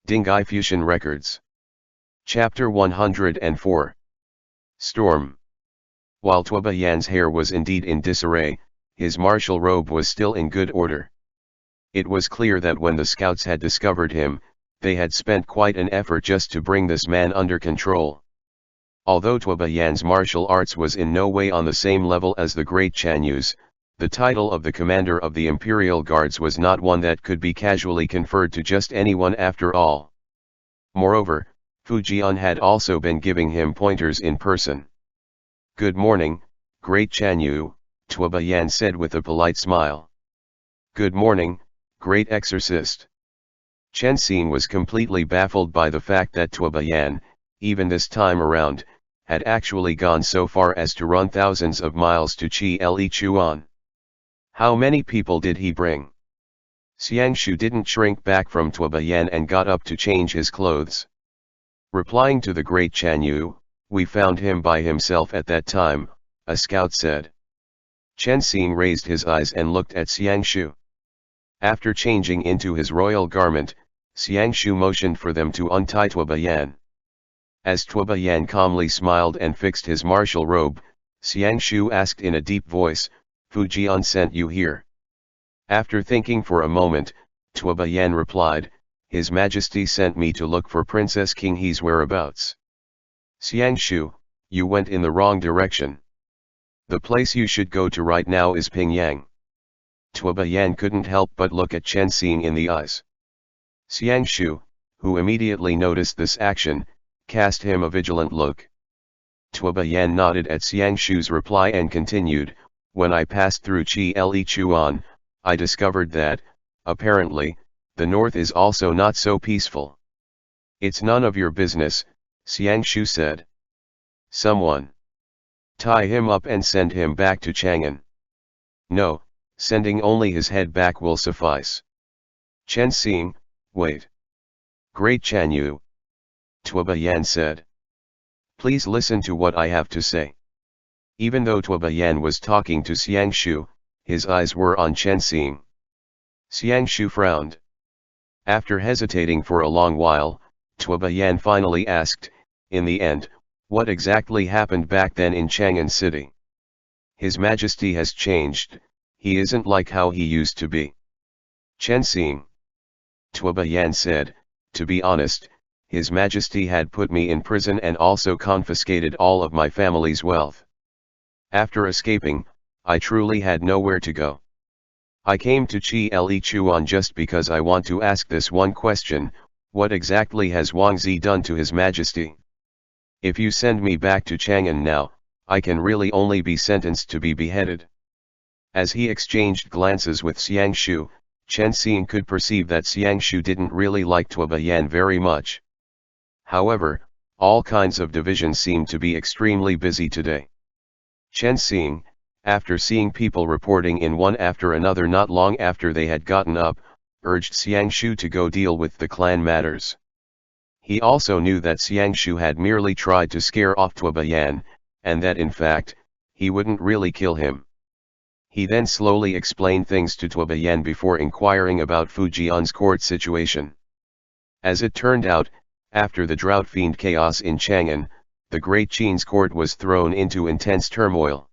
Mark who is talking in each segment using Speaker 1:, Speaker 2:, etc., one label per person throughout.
Speaker 1: Dinghai Fusheng Records. Chapter 104. Storm. While Tuoba Yan's hair was indeed in disarray, his martial robe was still in good order. It was clear that when the scouts had discovered him, they had spent quite an effort just to bring this man under control. Although Tuoba Yan's martial arts was in no way on the same level as the great Chan Yu's, the title of the commander of the Imperial Guards was not one that could be casually conferred to just anyone after all. Moreover, Fu Jian had also been giving him pointers in person. "Good morning, great Chan Yu," Tuoba Yan said with a polite smile. "Good morning, great exorcist." Chen Xing was completely baffled by the fact that Tuoba Yan, even this time around, had actually gone so far as to run thousands of miles to Chi Chuan. How many people did he bring? Xiangshu didn't shrink back from Tuoba Yan and got up to change his clothes. Replying to the great Chan Yu, "We found him by himself at that time," a scout said. Chen Xing raised his eyes and looked at Xiangshu. After changing into his royal garment, Xiangshu motioned for them to untie Tuoba Yan. As Tuoba Yan calmly smiled and fixed his martial robe, Xiangshu asked in a deep voice, "Fu Jian sent you here?" After thinking for a moment, Tuoba Yan replied, "His Majesty sent me to look for Princess Qinghe's whereabouts." "Xiangshu, you went in the wrong direction. The place you should go to right now is Pingyang." Tuoba Yan couldn't help but look at Chen Xing in the eyes. Xiangshu, who immediately noticed this action, cast him a vigilant look. Tuoba Yan nodded at Xiangshu's reply and continued, "When I passed through Chi Chuan, I discovered that, apparently, the north is also not so peaceful." "It's none of your business," Xiangshu said. "Someone tie him up and send him back to Chang'an." "No, sending only his head back will suffice." "Chen Xing, wait." "Great Chan Yu," Tuoba Yan said. "Please listen to what I have to say." Even though Tuoba Yan was talking to Xiangshu, his eyes were on Chen Xing. Xiangshu frowned. After hesitating for a long while, Tuoba Yan finally asked, "In the end, what exactly happened back then in Chang'an City?" "His Majesty has changed, he isn't like how he used to be." "Chen Xing," Tuoba Yan said, "to be honest, His Majesty had put me in prison and also confiscated all of my family's wealth. After escaping, I truly had nowhere to go. I came to Chi Chuan just because I want to ask this one question: what exactly has Wang Zi done to His Majesty? If you send me back to Chang'an now, I can really only be sentenced to be beheaded." As he exchanged glances with Xiangshu, Chen Xing could perceive that Xiangshu didn't really like Tuoba Yan very much. However, all kinds of divisions seemed to be extremely busy today. Chen Xing, after seeing people reporting in one after another not long after they had gotten up, urged Xiangshu to go deal with the clan matters. He also knew that Xiangshu had merely tried to scare off Tuoba Yan, and that in fact, he wouldn't really kill him. He then slowly explained things to Tuoba Yan before inquiring about Fu Jian's court situation. As it turned out, after the drought fiend chaos in Chang'an, the Great Qin's court was thrown into intense turmoil.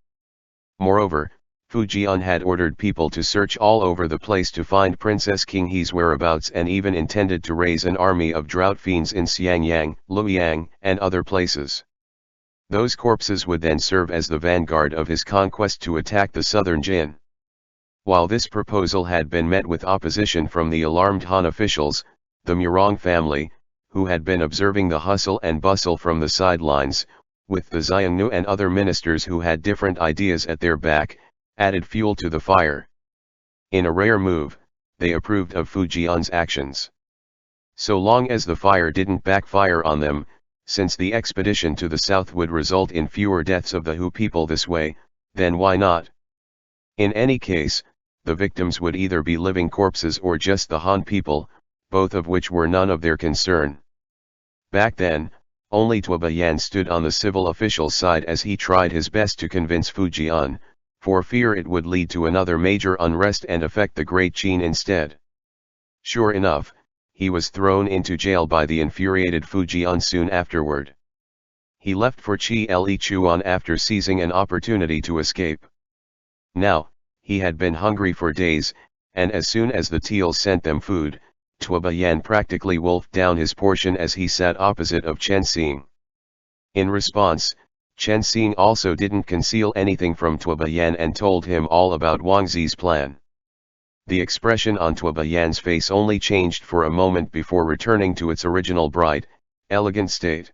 Speaker 1: Moreover, Fu Jian had ordered people to search all over the place to find Princess Qinghe's whereabouts and even intended to raise an army of drought fiends in Xiangyang, Luoyang, and other places. Those corpses would then serve as the vanguard of his conquest to attack the southern Jin. While this proposal had been met with opposition from the alarmed Han officials, the Murong family, who had been observing the hustle and bustle from the sidelines, with the Xiongnu and other ministers who had different ideas at their back, added fuel to the fire. In a rare move, they approved of Fu Jian's actions. So long as the fire didn't backfire on them, since the expedition to the south would result in fewer deaths of the Hu people this way, then why not? In any case, the victims would either be living corpses or just the Han people, both of which were none of their concern. Back then, only Tuoba Yan stood on the civil official's side as he tried his best to convince Fu Jian, for fear it would lead to another major unrest and affect the Great Qin instead. Sure enough, he was thrown into jail by the infuriated Fujian soon afterward. He left for Chichuan after seizing an opportunity to escape. Now, he had been hungry for days, and as soon as the Teals sent them food, Tuobayan practically wolfed down his portion as he sat opposite of Chen Xing. In response, Chen Xing also didn't conceal anything from Tuobayan and told him all about Wang Zi's plan. The expression on Tuobayan's face only changed for a moment before returning to its original bright, elegant state.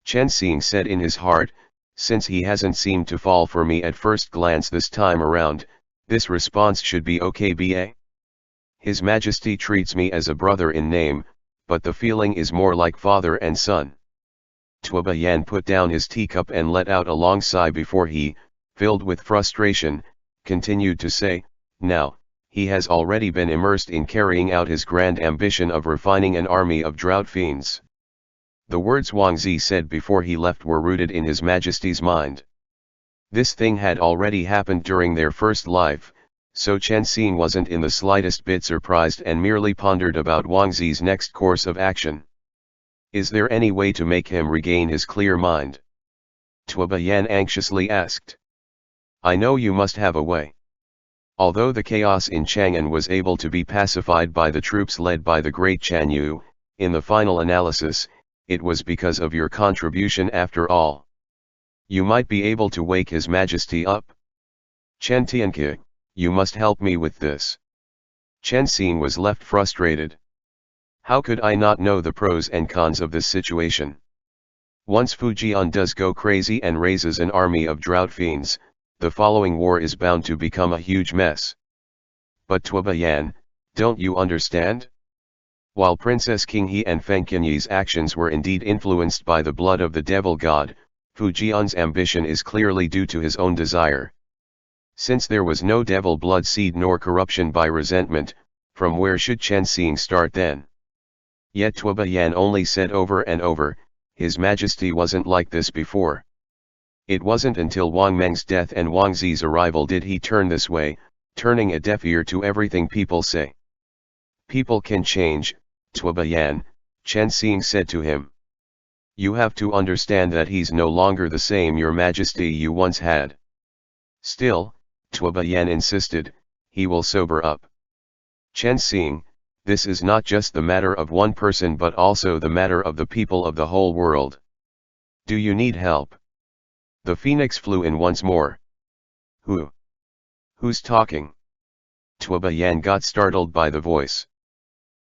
Speaker 1: Chen Xing said in his heart, since he hasn't seemed to fall for me at first glance this time around, this response should be okay ba? His Majesty treats me as a brother in name, but the feeling is more like father and son. Tuobayan put down his teacup and let out a long sigh before he, filled with frustration, continued to say, now, he has already been immersed in carrying out his grand ambition of refining an army of drought fiends. The words Wang Zi said before he left were rooted in His Majesty's mind. This thing had already happened during their first life, so Chen Xing wasn't in the slightest bit surprised and merely pondered about Wang Zi's next course of action. Is there any way to make him regain his clear mind? Tuobayan anxiously asked. I know you must have a way. Although the chaos in Chang'an was able to be pacified by the troops led by the great Chan Yu, in the final analysis, it was because of your contribution after all. You might be able to wake His Majesty up. Chen Tianke, you must help me with this. Chen Xing was left frustrated. How could I not know the pros and cons of this situation? Once Fujian does go crazy and raises an army of drought fiends, the following war is bound to become a huge mess. But Tuobayan, don't you understand? While Princess Qinghe and Feng Qinyi's actions were indeed influenced by the blood of the devil god, Fujian's ambition is clearly due to his own desire. Since there was no devil blood seed nor corruption by resentment, from where should Chen Xing start then? Yet Tuobayan only said over and over, His Majesty wasn't like this before. It wasn't until Wang Meng's death and Wang Zi's arrival did he turn this way, turning a deaf ear to everything people say. People can change, Tuobayan, Chen Xing said to him. You have to understand that he's no longer the same Your Majesty you once had. Still, Tuobayan insisted, he will sober up. Chen Xing, this is not just the matter of one person but also the matter of the people of the whole world. Do you need help? The phoenix flew in once more. Who? Who's talking? Tuobayan got startled by the voice.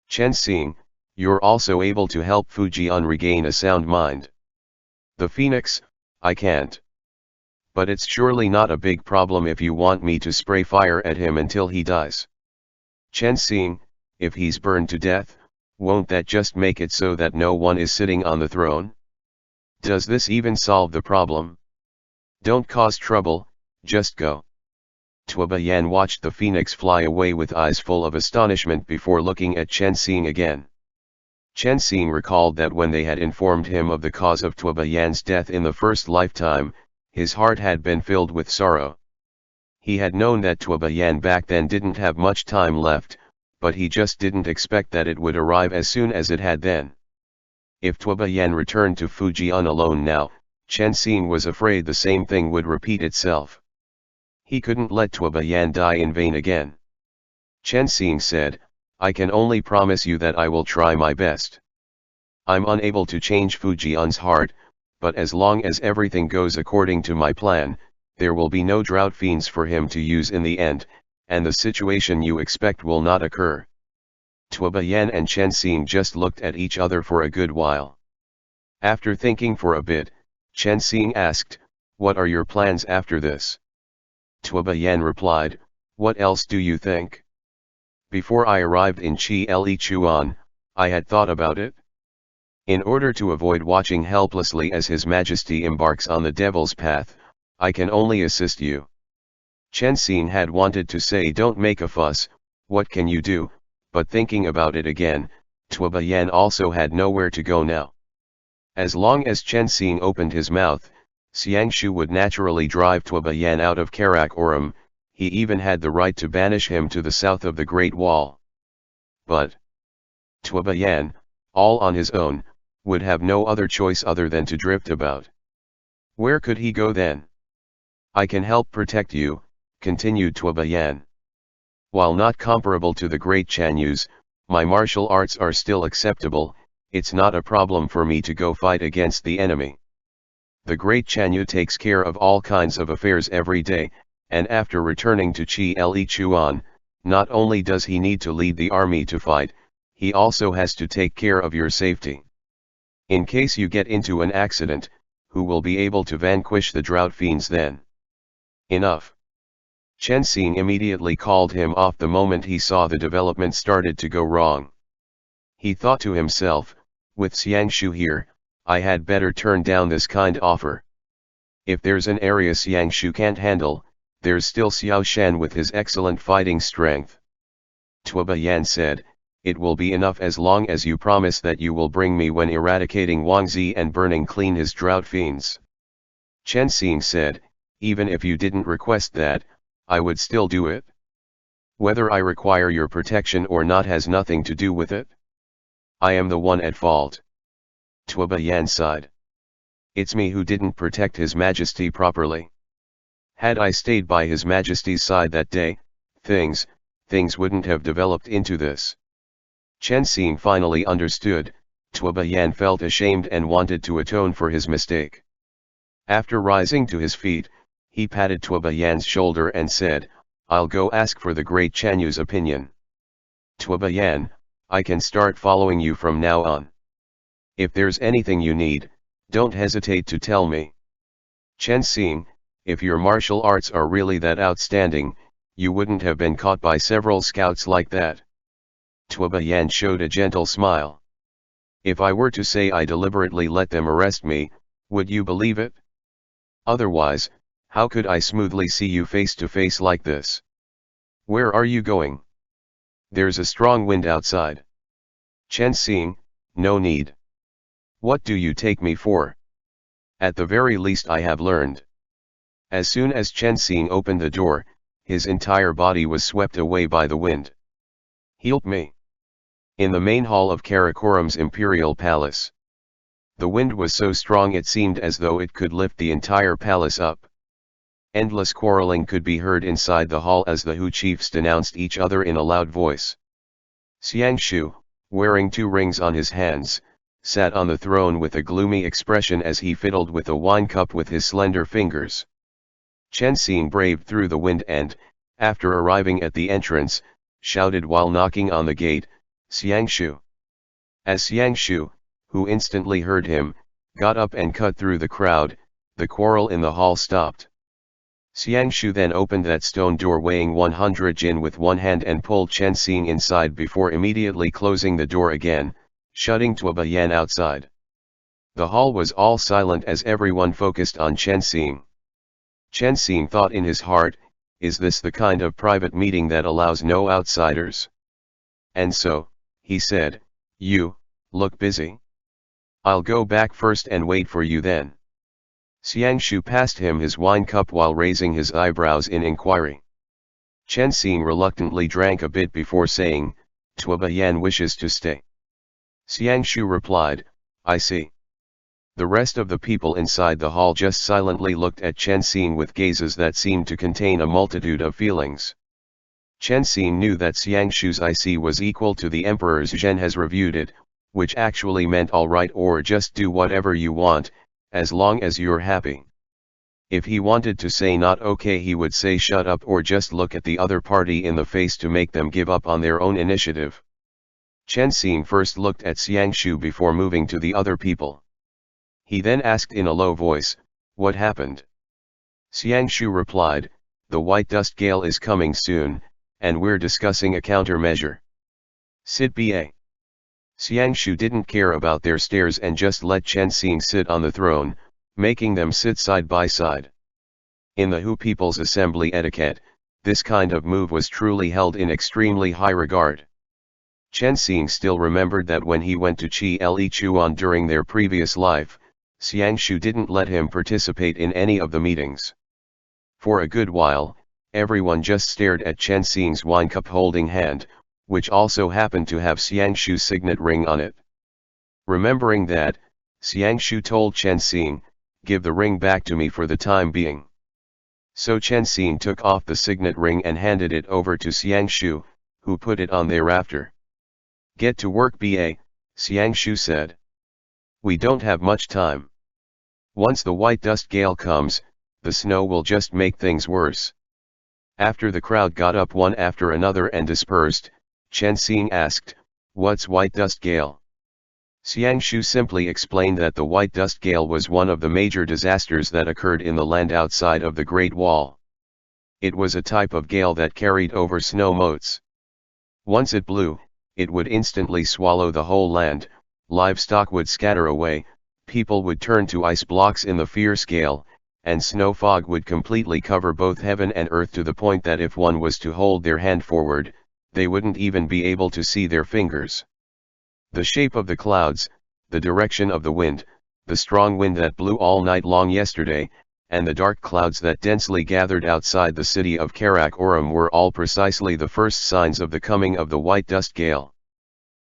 Speaker 1: Chen Xing, you're also able to help Fujian regain a sound mind. The phoenix, I can't. But it's surely not a big problem if you want me to spray fire at him until he dies. Chen Xing, if he's burned to death, won't that just make it so that no one is sitting on the throne? Does this even solve the problem? Don't cause trouble, just go. Tuobayan watched the phoenix fly away with eyes full of astonishment before looking at Chen Xing again. Chen Xing recalled that when they had informed him of the cause of Tuobayan's death in the first lifetime, his heart had been filled with sorrow. He had known that Tuobayan back then didn't have much time left, but he just didn't expect that it would arrive as soon as it had then. If Tuobayan returned to Fujian alone now, Chen Xing was afraid the same thing would repeat itself. He couldn't let Tuobayan die in vain again. Chen Xing said, I can only promise you that I will try my best. I'm unable to change Fujian's heart, but as long as everything goes according to my plan, there will be no drought fiends for him to use in the end, and the situation you expect will not occur. Tuobayan and Chen Xing just looked at each other for a good while. After thinking for a bit, Chen Xing asked, what are your plans after this? Tuobayan replied, what else do you think? Before I arrived in Chichuan, I had thought about it. In order to avoid watching helplessly as His Majesty embarks on the devil's path, I can only assist you. Chen Xing had wanted to say don't make a fuss, what can you do, but thinking about it again, Tuobayan also had nowhere to go now. As long as Chen Xing opened his mouth, Xiangshu would naturally drive Tuobayan out of Karakoram. He even had the right to banish him to the south of the Great Wall. But Tuoba Yan, all on his own, would have no other choice other than to drift about. Where could he go then? I can help protect you, continued Tuoba Yan. While not comparable to the great Chanyus, my martial arts are still acceptable. It's not a problem for me to go fight against the enemy. The great Chanyu takes care of all kinds of affairs every day, and after returning to Chi Le Chuan, not only does he need to lead the army to fight, he also has to take care of your safety. In case you get into an accident, who will be able to vanquish the drought fiends then? Enough. Chen Xing immediately called him off the moment he saw the development started to go wrong. He thought to himself, with Xiangshu here, I had better turn down this kind offer. If there's an area Xiangshu can't handle, there's still Xiao Shan with his excellent fighting strength. Tuoba Yan said, it will be enough as long as you promise that you will bring me when eradicating Wang Zi and burning clean his drought fiends. Chen Xing said, even if you didn't request that, I would still do it. Whether I require your protection or not has nothing to do with it. I am the one at fault. Tuoba Yan sighed. It's me who didn't protect His Majesty properly. Had I stayed by His Majesty's side that day, things wouldn't have developed into this. Chen Xing finally understood. Tuoba Yan felt ashamed and wanted to atone for his mistake. After rising to his feet, he patted Tuoba Yan's shoulder and said, I'll go ask for the great Chanyu's opinion. Tuoba Yan, I can start following you from now on. If there's anything you need, don't hesitate to tell me. Chen Xing, if your martial arts are really that outstanding, you wouldn't have been caught by several scouts like that. Tuoba Yan showed a gentle smile. If I were to say I deliberately let them arrest me, would you believe it? Otherwise, how could I smoothly see you face to face like this? Where are you going? There's a strong wind outside. Chen Xing, no need. What do you take me for? At the very least I have learned. As soon as Chen Xing opened the door, his entire body was swept away by the wind. Help me. In the main hall of Karakoram's imperial palace. The wind was so strong it seemed as though it could lift the entire palace up. Endless quarreling could be heard inside the hall as the Hu chiefs denounced each other in a loud voice. Xiangshu, wearing 2 rings on his hands, sat on the throne with a gloomy expression as he fiddled with a wine cup with his slender fingers. Chen Xing braved through the wind and, after arriving at the entrance, shouted while knocking on the gate, Xiangshu. As Xiangshu, who instantly heard him, got up and cut through the crowd, the quarrel in the hall stopped. Xiangshu then opened that stone door weighing 100 jin with one hand and pulled Chen Xing inside before immediately closing the door again, shutting Tuoba Yan outside. The hall was all silent as everyone focused on Chen Xing. Chen Xing thought in his heart, is this the kind of private meeting that allows no outsiders? And so, he said, you look busy. I'll go back first and wait for you then. Xiangshu passed him his wine cup while raising his eyebrows in inquiry. Chen Xing reluctantly drank a bit before saying, Tuoba Yan wishes to stay. Xiangshu replied, I see. The rest of the people inside the hall just silently looked at Chen Xing with gazes that seemed to contain a multitude of feelings. Chen Xing knew that Xiangshu's I see was equal to the emperor's Zhen has reviewed it, which actually meant alright or just do whatever you want, as long as you're happy. If he wanted to say not okay he would say shut up or just look at the other party in the face to make them give up on their own initiative. Chen Xing first looked at Xiangshu before moving to the other people. He then asked in a low voice, what happened? Xiangshu replied, the white dust gale is coming soon, and we're discussing a countermeasure. Sit ba. Xiangshu didn't care about their stares and just let Chen Xing sit on the throne, making them sit side by side. In the Hu People's Assembly etiquette, this kind of move was truly held in extremely high regard. Chen Xing still remembered that when he went to Chi Le Chuan during their previous life, Xiangshu didn't let him participate in any of the meetings. For a good while, everyone just stared at Chen Xing's wine cup holding hand, which also happened to have Xiangshu's signet ring on it. Remembering that, Xiangshu told Chen Xing, "Give the ring back to me for the time being." So Chen Xing took off the signet ring and handed it over to Xiangshu, who put it on thereafter. "Get to work, ba," Xiangshu said. "We don't have much time. Once the white dust gale comes, the snow will just make things worse." After the crowd got up one after another and dispersed, Chen Xing asked, "What's white dust gale?" Xiangshu simply explained that the white dust gale was one of the major disasters that occurred in the land outside of the Great Wall. It was a type of gale that carried over snow motes. Once it blew, it would instantly swallow the whole land, livestock would scatter away, people would turn to ice blocks in the fierce gale, and snow fog would completely cover both heaven and earth to the point that if one was to hold their hand forward, they wouldn't even be able to see their fingers. The shape of the clouds, the direction of the wind, the strong wind that blew all night long yesterday, and the dark clouds that densely gathered outside the city of Karakoram were all precisely the first signs of the coming of the white dust gale.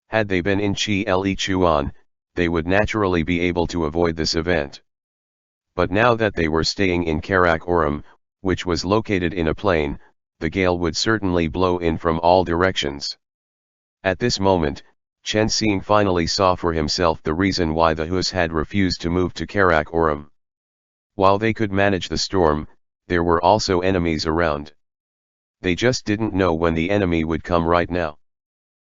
Speaker 1: Had they been in Chuan, they would naturally be able to avoid this event. But now that they were staying in Karakoram, which was located in a plain, the gale would certainly blow in from all directions. At this moment, Chen Xing finally saw for himself the reason why the Hus had refused to move to Karakoram. While they could manage the storm, there were also enemies around. They just didn't know when the enemy would come right now.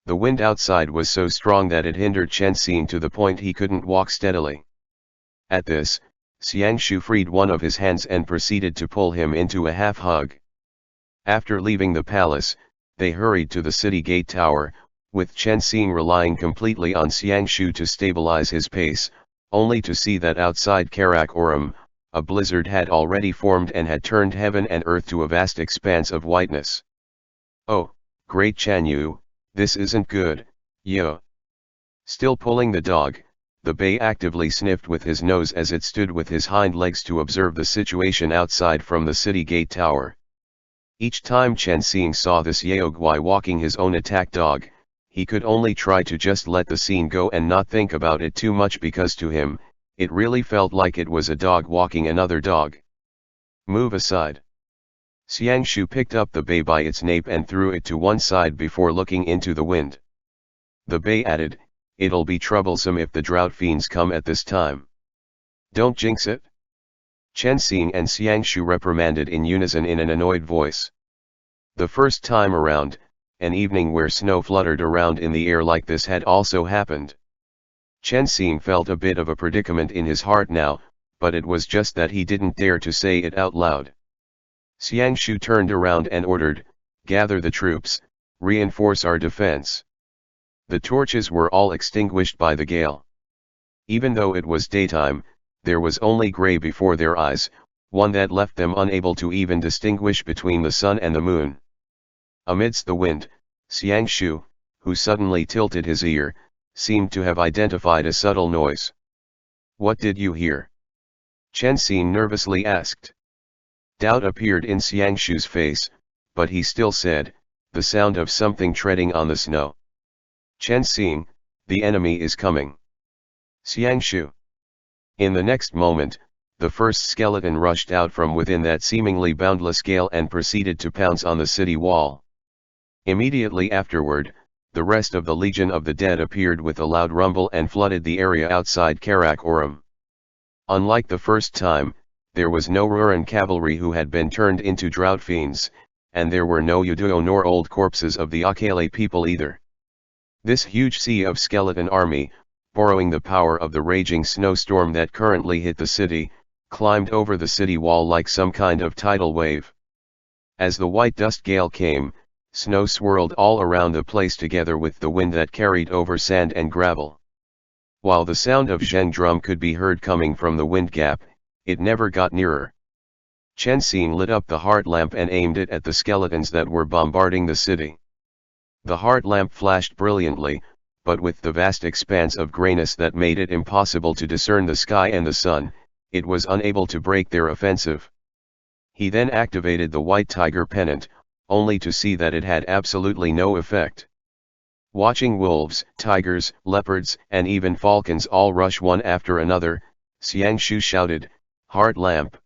Speaker 1: The wind outside was so strong that it hindered Chen Xing to the point he couldn't walk steadily. At this, Xiangshu freed one of his hands and proceeded to pull him into a half hug. After leaving the palace, they hurried to the city gate tower, with Chen Xing relying completely on Xiangshu to stabilize his pace, only to see that outside Karakoram, a blizzard had already formed and had turned heaven and earth to a vast expanse of whiteness. "Oh, great Chanyu, this isn't good, yo." Still pulling the dog, the Bei actively sniffed with his nose as it stood with his hind legs to observe the situation outside from the city gate tower. Each time Chen Xing saw this Yaogwai walking his own attack dog, he could only try to just let the scene go and not think about it too much because to him, it really felt like it was a dog walking another dog. "Move aside." Xiangshu picked up the Bei by its nape and threw it to one side before looking into the wind. The Bei added, "It'll be troublesome if the drought fiends come at this time. Don't jinx it." Chen Xing and Xiangshu reprimanded in unison in an annoyed voice. The first time around, an evening where snow fluttered around in the air like this had also happened. Chen Xing felt a bit of a predicament in his heart now, but it was just that he didn't dare to say it out loud. Xiangshu turned around and ordered, "Gather the troops, reinforce our defense." The torches were all extinguished by the gale. Even though it was daytime, there was only gray before their eyes, one that left them unable to even distinguish between the sun and the moon. Amidst the wind, Xiangshu, who suddenly tilted his ear, seemed to have identified a subtle noise. "What did you hear?" Chen Xing nervously asked. Doubt appeared in Xiangshu's face, but he still said, "The sound of something treading on the snow." "Chen Xing, the enemy is coming." "Xiangshu." In the next moment, the first skeleton rushed out from within that seemingly boundless gale and proceeded to pounce on the city wall. Immediately afterward, the rest of the Legion of the Dead appeared with a loud rumble and flooded the area outside Karakoram. Unlike the first time, there was no Ruran cavalry who had been turned into drought fiends, and there were no Yuduo nor old corpses of the Akele people either. This huge sea of skeleton army, borrowing the power of the raging snowstorm that currently hit the city, climbed over the city wall like some kind of tidal wave. As the white dust gale came, snow swirled all around the place together with the wind that carried over sand and gravel. While the sound of Zheng drum could be heard coming from the wind gap, it never got nearer. Chen Xing lit up the heart lamp and aimed it at the skeletons that were bombarding the city. The heart lamp flashed brilliantly, but with the vast expanse of grayness that made it impossible to discern the sky and the sun, it was unable to break their offensive. He then activated the white tiger pennant, only to see that it had absolutely no effect. Watching wolves, tigers, leopards, and even falcons all rush one after another, Xiang Shu shouted, "Heart lamp!"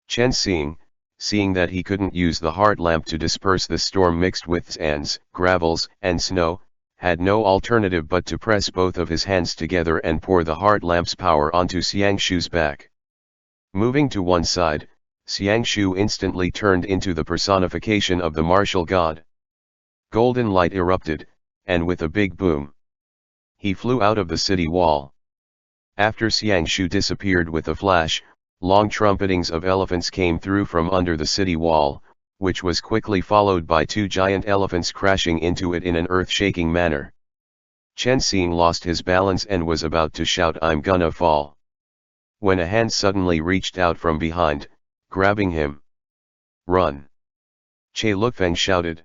Speaker 1: Chen Xing, seeing that he couldn't use the heart lamp to disperse the storm mixed with sands, gravels, and snow, had no alternative but to press both of his hands together and pour the heart lamp's power onto Xiang Shu's back. Moving to one side, Xiang Shu instantly turned into the personification of the martial god. Golden light erupted, and with a big boom, he flew out of the city wall. After Xiang Shu disappeared with a flash, long trumpetings of elephants came through from under the city wall, which was quickly followed by two giant elephants crashing into it in an earth-shaking manner. Chen Xing lost his balance and was about to shout, "I'm gonna fall," when a hand suddenly reached out from behind, grabbing him. "Run!" Che Lufeng shouted.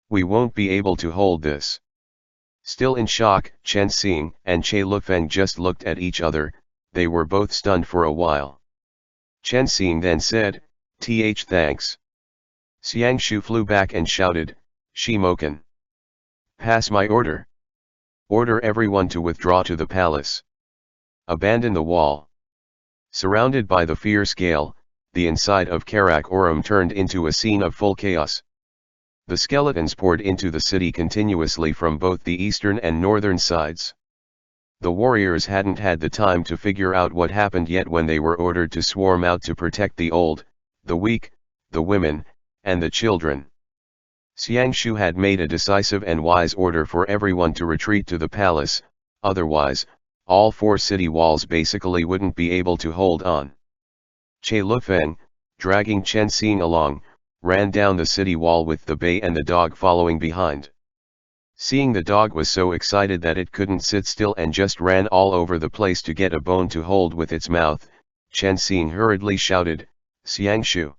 Speaker 1: "We won't be able to hold this." Still in shock, Chen Xing and Che Lufeng just looked at each other. They were both stunned for a while. Chen Xing then said, "Thanks." Xiang Shu flew back and shouted, "Shi Moken! Pass my order. Order everyone to withdraw to the palace. Abandon the wall." Surrounded by the fierce gale, the inside of Karakoram turned into a scene of full chaos. The skeletons poured into the city continuously from both the eastern and northern sides. The warriors hadn't had the time to figure out what happened yet when they were ordered to swarm out to protect the old, the weak, the women, and the children. Xiang Shu had made a decisive and wise order for everyone to retreat to the palace, otherwise, all four city walls basically wouldn't be able to hold on. Che Lufeng, dragging Chen Xing along, ran down the city wall with the bay and the dog following behind. Seeing the dog was so excited that it couldn't sit still and just ran all over the place to get a bone to hold with its mouth, Chen Xing hurriedly shouted, "Xiang Shu!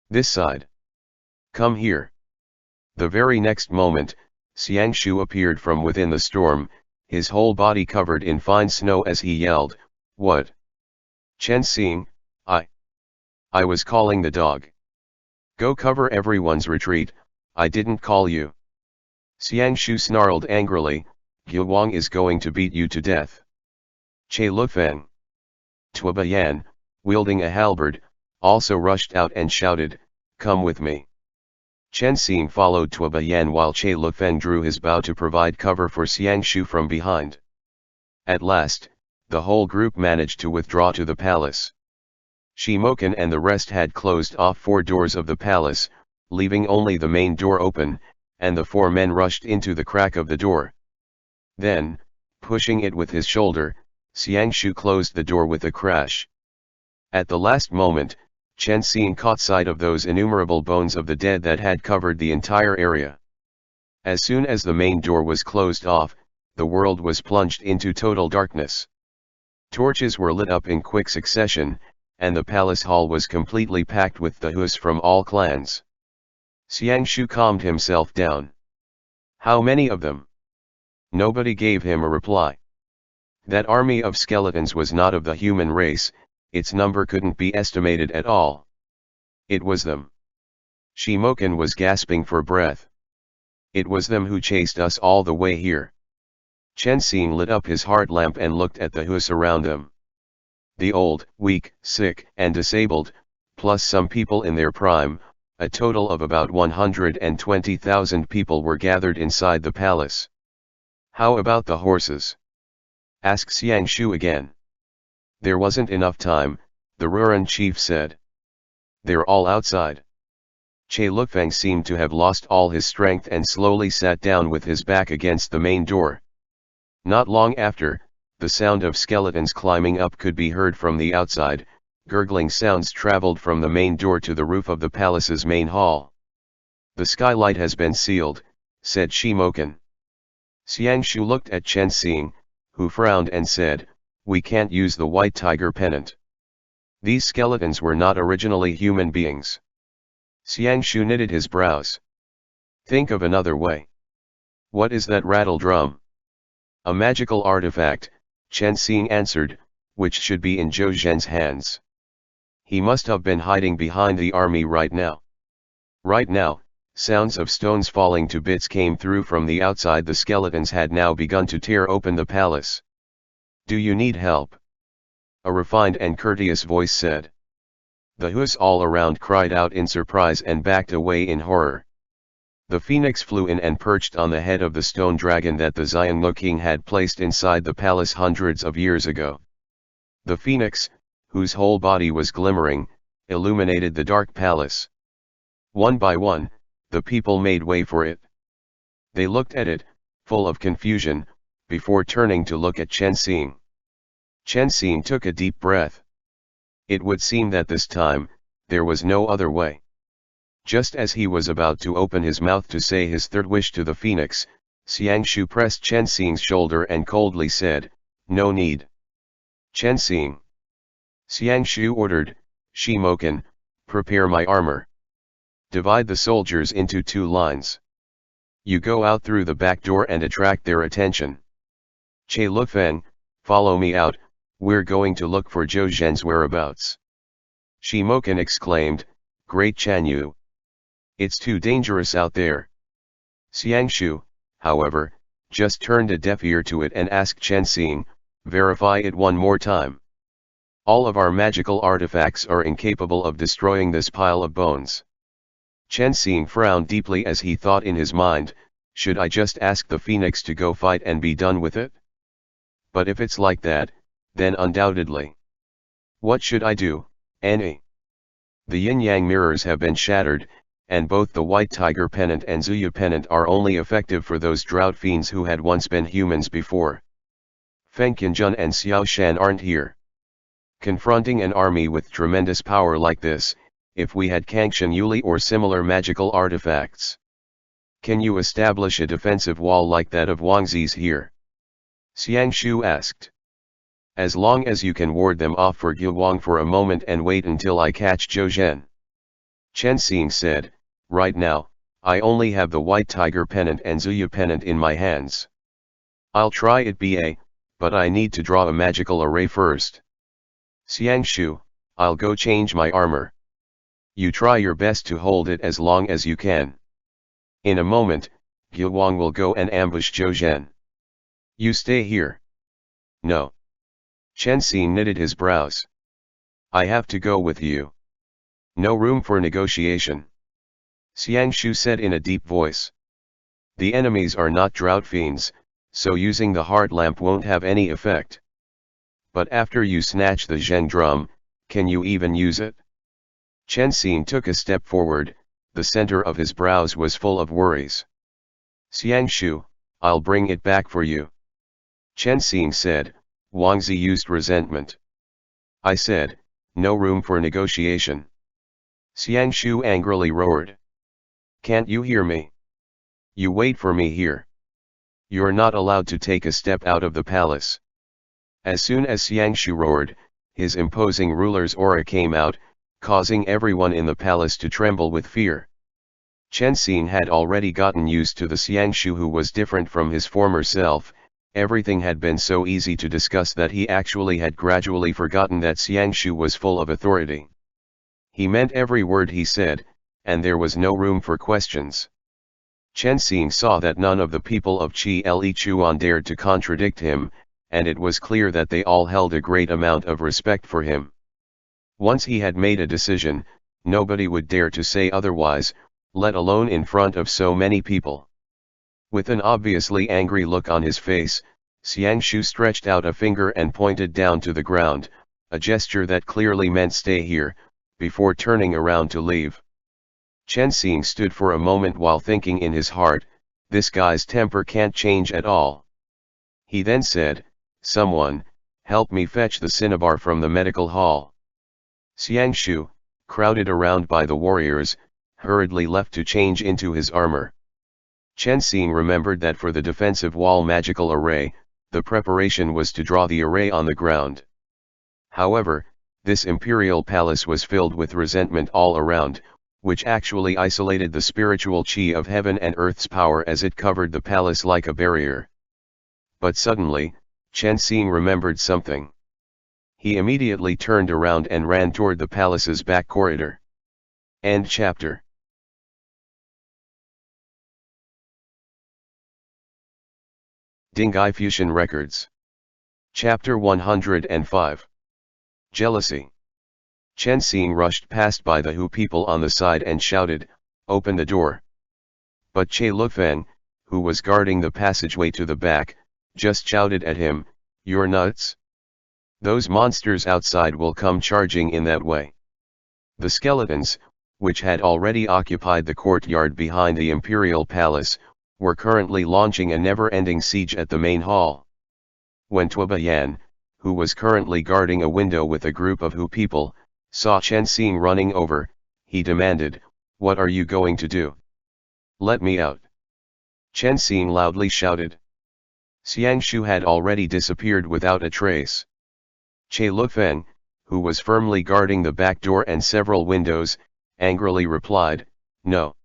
Speaker 1: This side! Come here!" The very next moment, Xiang Shu appeared from within the storm, his whole body covered in fine snow as he yelled, "What? Chen Xing, I was calling the dog. Go cover everyone's retreat, I didn't call you." Xiang Shu snarled angrily, "Guowang is going to beat you to death." Che Lufeng, Tuoba Yan, wielding a halberd, also rushed out and shouted, "Come with me." Chen Xing followed Tuoba Yan while Che Lufeng drew his bow to provide cover for Xiang Shu from behind. At last, the whole group managed to withdraw to the palace. Shi Moken and the rest had closed off 4 doors of the palace, leaving only the main door open, and the 4 men rushed into the crack of the door. Then, pushing it with his shoulder, Xiang Shu closed the door with a crash. At the last moment, Chen Xing caught sight of those innumerable bones of the dead that had covered the entire area. As soon as the main door was closed off, the world was plunged into total darkness. Torches were lit up in quick succession, and the palace hall was completely packed with the Hus from all clans. Xiang Shu calmed himself down. How many of them? Nobody gave him a reply. That army of skeletons was not of the human race, its number couldn't be estimated at all. It was them. Shi Moken was gasping for breath. It was them who chased us all the way here. Chen Xing lit up his heart lamp and looked at the Hus around them. The old, weak, sick, and disabled, plus some people in their prime, a total of about 120,000 people were gathered inside the palace. "How about the horses?" asked Xiang Shu again. "There wasn't enough time," the Ruran chief said. "They're all outside." Che Lufeng seemed to have lost all his strength and slowly sat down with his back against the main door. Not long after, the sound of skeletons climbing up could be heard from the outside. Gurgling sounds traveled from the main door to the roof of the palace's main hall. "The skylight has been sealed," said Shi Moken. Xiang Shu looked at Chen Xing, who frowned and said, "We can't use the white tiger pennant. These skeletons were not originally human beings." Xiang Shu knitted his brows. "Think of another way." "What is that rattle drum?" "A magical artifact," Chen Xing answered, "which should be in Zhou Zhen's hands. He must have been hiding behind the army right now." "Right now," Sounds of stones falling to bits came through from the outside. The skeletons had now begun to tear open the palace. "Do you need help?" a refined and courteous voice said. The Hus all around cried out in surprise and backed away in horror. The phoenix flew in and perched on the head of the stone dragon that the Xiongnu king had placed inside the palace hundreds of years ago. The phoenix, whose whole body was glimmering, illuminated the dark palace. One by one, the people made way for it. They looked at it, full of confusion, before turning to look at Chen Xing. Chen Xing took a deep breath. It would seem that this time, there was no other way. Just as he was about to open his mouth to say his third wish to the phoenix, Xiangshu pressed Chen Xing's shoulder and coldly said, "No need." "Chen Xing," Xiangshu ordered, "Shimoken, prepare my armor. Divide the soldiers into 2 lines. You go out through the back door and attract their attention. Che Lufeng, follow me out, we're going to look for Zhou Zhen's whereabouts." Shimoken exclaimed, "Great Chanyu. It's too dangerous out there." Xiangshu, however, just turned a deaf ear to it and asked Chen Xing, "Verify it one more time. All of our magical artifacts are incapable of destroying this pile of bones." Chen Xing frowned deeply as he thought in his mind, should I just ask the phoenix to go fight and be done with it? But if it's like that, then undoubtedly. What should I do, Annie? The yin-yang mirrors have been shattered, and both the White Tiger Pennant and Zuya Pennant are only effective for those drought fiends who had once been humans before. Feng Qianjun and Xiao Shan aren't here. Confronting an army with tremendous power like this, if we had Kangshan Yuli or similar magical artifacts. Can you establish a defensive wall like that of Wangzi's here? Xiangshu asked. As long as you can ward them off for Guwang for a moment and wait until I catch Zhou Zhen. Chen Xing said, right now, I only have the White Tiger Pennant and Zuya Pennant in my hands. I'll try it but I need to draw a magical array first. Xiangshu, I'll go change my armor. You try your best to hold it as long as you can. In a moment, Guwang will go and ambush Zhou Zhen. You stay here. No. Chen Xing knitted his brows. I have to go with you. No room for negotiation. Xiangshu said in a deep voice. The enemies are not drought fiends, so using the heart lamp won't have any effect. But after you snatch the Zheng drum, can you even use it? Chen Xing took a step forward, the center of his brows was full of worries. Xiangshu, I'll bring it back for you. Chen Xing said. Wangzi used resentment. I said, no room for negotiation. Xiangshu angrily roared. Can't you hear me? You wait for me here. You're not allowed to take a step out of the palace. As soon as Xiangshu roared, his imposing ruler's aura came out, causing everyone in the palace to tremble with fear. Chen Xing had already gotten used to the Xiangshu who was different from his former self. Everything had been so easy to discuss that he actually had gradually forgotten that Xiangshu was full of authority. He meant every word he said, and there was no room for questions. Chen Xing saw that none of the people of Qi Li Chuan dared to contradict him, and it was clear that they all held a great amount of respect for him. Once he had made a decision, nobody would dare to say otherwise, let alone in front of so many people. With an obviously angry look on his face, Xiangshu stretched out a finger and pointed down to the ground, a gesture that clearly meant stay here, before turning around to leave. Chen Xing stood for a moment while thinking in his heart, this guy's temper can't change at all. He then said, someone, help me fetch the cinnabar from the medical hall. Xiangshu, crowded around by the warriors, hurriedly left to change into his armor. Chen Xing remembered that for the defensive wall magical array, the preparation was to draw the array on the ground. However, this imperial palace was filled with resentment all around, which actually isolated the spiritual chi of heaven and earth's power as it covered the palace like a barrier. But suddenly, Chen Xing remembered something. He immediately turned around and ran toward the palace's back corridor. End chapter. Dinghai Fusheng Records. Chapter 105. Jealousy. Chen Xing rushed past by the Hu people on the side and shouted, "Open the door." But Che Lufeng, who was guarding the passageway to the back, just shouted at him, "You're nuts? Those monsters outside will come charging in that way." The skeletons, which had already occupied the courtyard behind the imperial palace, were currently launching a never-ending siege at the main hall. When Tuoba Yan, who was currently guarding a window with a group of Hu people, saw Chen Xing running over, he demanded, "What are you going to do? Let me out." Chen Xing loudly shouted. Xiang Shu had already disappeared without a trace. Che Lufeng, who was firmly guarding the back door and several windows, angrily replied, "No."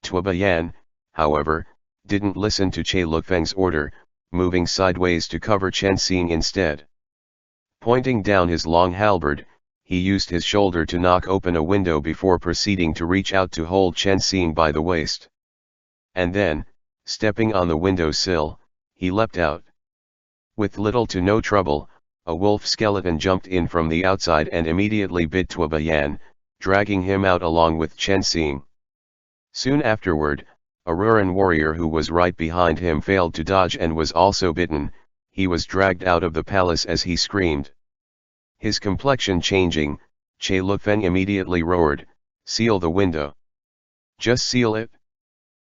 Speaker 1: Tuoba Yan, however, didn't listen to Che Lufeng's order, moving sideways to cover Chen Xing instead. Pointing down his long halberd, he used his shoulder to knock open a window before proceeding to reach out to hold Chen Xing by the waist. And then, stepping on the window sill, he leapt out. With little to no trouble, a wolf skeleton jumped in from the outside and immediately bit Tuoba Yan, dragging him out along with Chen Xing. Soon afterward, a Ruran warrior who was right behind him failed to dodge and was also bitten. He was dragged out of the palace as he screamed. His complexion changing, Che Lufeng immediately roared, "Seal the window. Just seal it."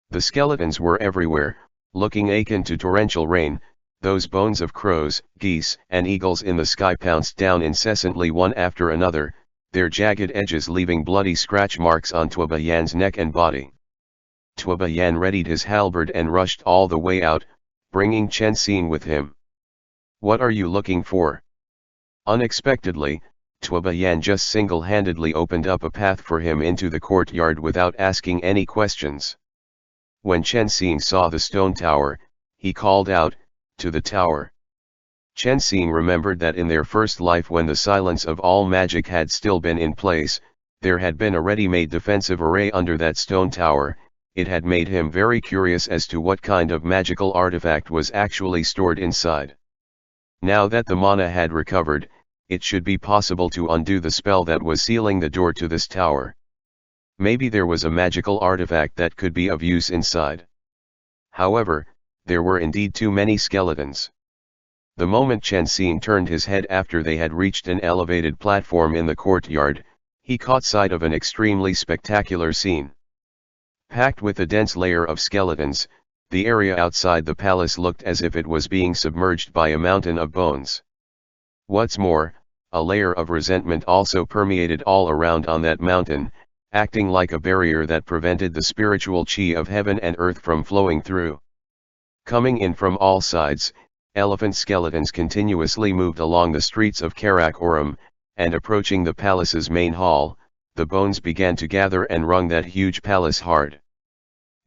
Speaker 1: The skeletons were everywhere, looking akin to torrential rain. Those bones of crows, geese, and eagles in the sky pounced down incessantly one after another, their jagged edges leaving bloody scratch marks on Tuoba Yan's neck and body. Tuoba Yan readied his halberd and rushed all the way out, bringing Chen Xing with him. "What are you looking for?" Unexpectedly, Tuoba Yan just single-handedly opened up a path for him into the courtyard without asking any questions. When Chen Xing saw the stone tower, he called out, "To the tower." Chen Xing remembered that in their first life, when the silence of all magic had still been in place, there had been a ready-made defensive array under that stone tower. It had made him very curious as to what kind of magical artifact was actually stored inside. Now that the mana had recovered, it should be possible to undo the spell that was sealing the door to this tower. Maybe there was a magical artifact that could be of use inside. However, there were indeed too many skeletons. The moment Chen Xing turned his head after they had reached an elevated platform in the courtyard, he caught sight of an extremely spectacular scene. Packed with a dense layer of skeletons, the area outside the palace looked as if it was being submerged by a mountain of bones. What's more, a layer of resentment also permeated all around on that mountain, acting like a barrier that prevented the spiritual chi of heaven and earth from flowing through. Coming in from all sides, elephant skeletons continuously moved along the streets of Karakoram, and approaching the palace's main hall, the bones began to gather and wrung that huge palace hard.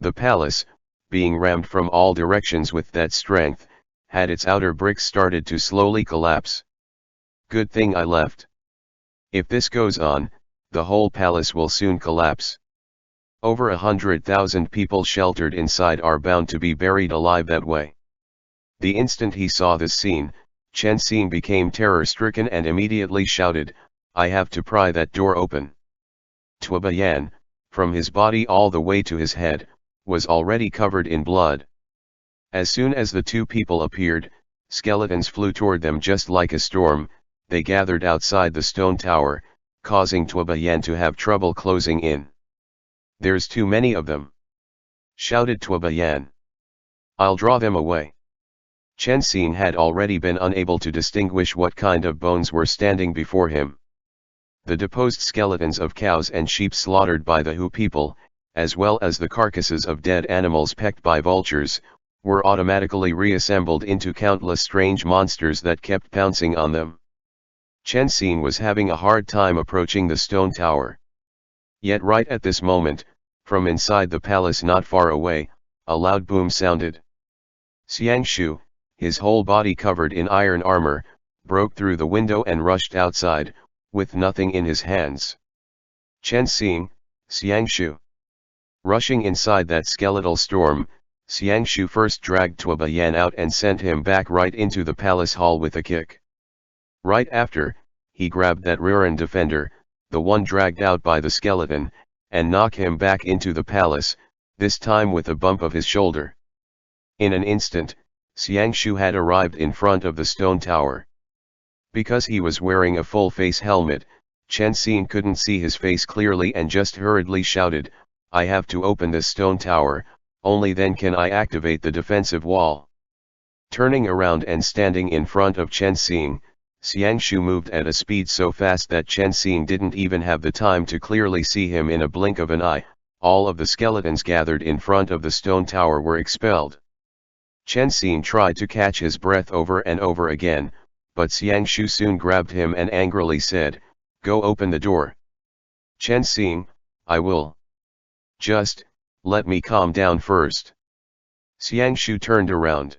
Speaker 1: The palace, being rammed from all directions with that strength, had its outer bricks started to slowly collapse. "Good thing I left. If this goes on, the whole palace will soon collapse. Over 100,000 people sheltered inside are bound to be buried alive that way." The instant he saw this scene, Chen Xing became terror-stricken and immediately shouted, "I have to pry that door open." Tuoba Yan, from his body all the way to his head, was already covered in blood. As soon as the two people appeared, skeletons flew toward them just like a storm. They gathered outside the stone tower, causing Tuoba Yan to have trouble closing in. "There's too many of them," shouted Tuoba Yan. "I'll draw them away." Chen Xing had already been unable to distinguish what kind of bones were standing before him. The deposed skeletons of cows and sheep slaughtered by the Hu people, as well as the carcasses of dead animals pecked by vultures, were automatically reassembled into countless strange monsters that kept pouncing on them. Chen Xing was having a hard time approaching the stone tower. Yet right at this moment, from inside the palace not far away, a loud boom sounded. Xiang Shu, his whole body covered in iron armor, broke through the window and rushed outside, with nothing in his hands. Chen Xing, Xiang Shu. Rushing inside that skeletal storm, Xiangshu first dragged Tuoba Yan out and sent him back right into the palace hall with a kick. Right after, he grabbed that Rirun defender, the one dragged out by the skeleton, and knocked him back into the palace, this time with a bump of his shoulder. In an instant, Xiangshu had arrived in front of the stone tower. Because he was wearing a full-face helmet, Chen Xing couldn't see his face clearly and just hurriedly shouted, "I have to open this stone tower, only then can I activate the defensive wall." Turning around and standing in front of Chen Xing, Xiangshu moved at a speed so fast that Chen Xing didn't even have the time to clearly see him. In a blink of an eye, all of the skeletons gathered in front of the stone tower were expelled. Chen Xing tried to catch his breath over and over again, but Xiangshu soon grabbed him and angrily said, "Go open the door." "Chen Xing, I will. Just, let me calm down first." Xiangshu turned around.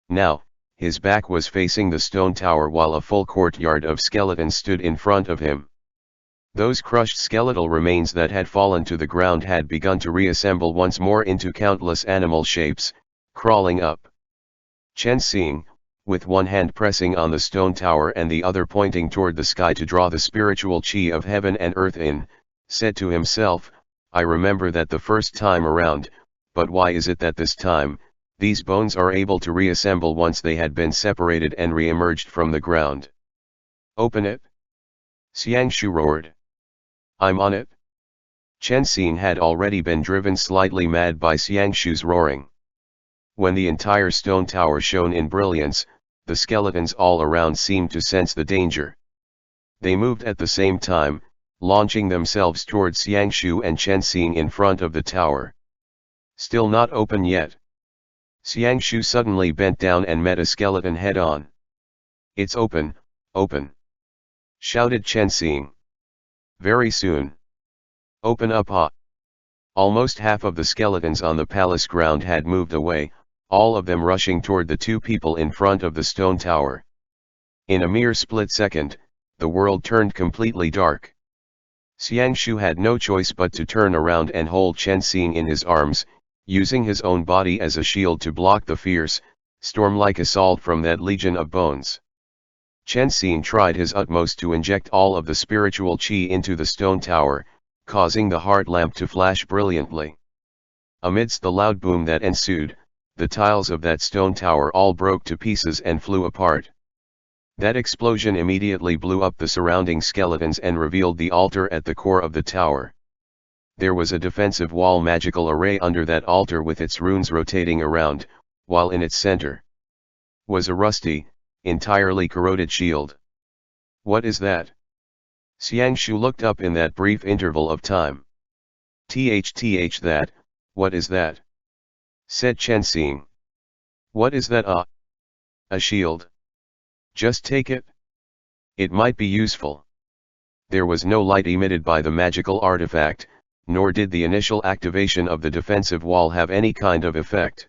Speaker 1: Now, his back was facing the stone tower while a full courtyard of skeletons stood in front of him. Those crushed skeletal remains that had fallen to the ground had begun to reassemble once more into countless animal shapes, crawling up. Chen Xing, with one hand pressing on the stone tower and the other pointing toward the sky to draw the spiritual chi of heaven and earth in, said to himself, "I remember that the first time around, but why is it that this time, these bones are able to reassemble once they had been separated and re-emerged from the ground?" "Open it!" Xiangshu roared. "I'm on it." Chen Xing had already been driven slightly mad by Xiangshu's roaring. When the entire stone tower shone in brilliance, the skeletons all around seemed to sense the danger. They moved at the same time, launching themselves towards Xiangshu and Chen Xing in front of the tower. "Still not open yet." Xiangshu suddenly bent down and met a skeleton head-on. "It's open, open!" shouted Chen Xing. "Very soon. Open up, ha!" Almost half of the skeletons on the palace ground had moved away, all of them rushing toward the two people in front of the stone tower. In a mere split second, the world turned completely dark. Xiangshu had no choice but to turn around and hold Chen Xing in his arms, using his own body as a shield to block the fierce, storm-like assault from that legion of bones. Chen Xing tried his utmost to inject all of the spiritual chi into the stone tower, causing the heart lamp to flash brilliantly. Amidst the loud boom that ensued, the tiles of that stone tower all broke to pieces and flew apart. That explosion immediately blew up the surrounding skeletons and revealed the altar at the core of the tower. There was a defensive wall magical array under that altar with its runes rotating around, while in its center was a rusty, entirely corroded shield. "What is that?" Xiangshu looked up in that brief interval of time. "Th that, what is that?" said Chen Xing. "What is that? A shield? Just take it. It might be useful." There was no light emitted by the magical artifact, nor did the initial activation of the defensive wall have any kind of effect.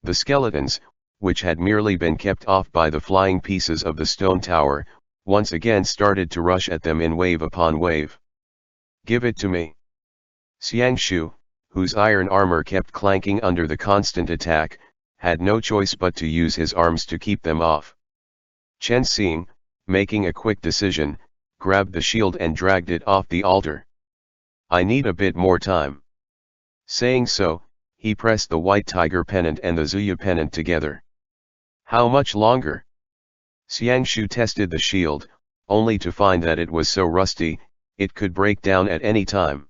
Speaker 1: The skeletons, which had merely been kept off by the flying pieces of the stone tower, once again started to rush at them in wave upon wave. "Give it to me." Xiangshu, whose iron armor kept clanking under the constant attack, had no choice but to use his arms to keep them off. Chen Xing, making a quick decision, grabbed the shield and dragged it off the altar. "I need a bit more time." Saying so, he pressed the white tiger pennant and the Zuya pennant together. "How much longer?" Xiangshu tested the shield, only to find that it was so rusty, it could break down at any time.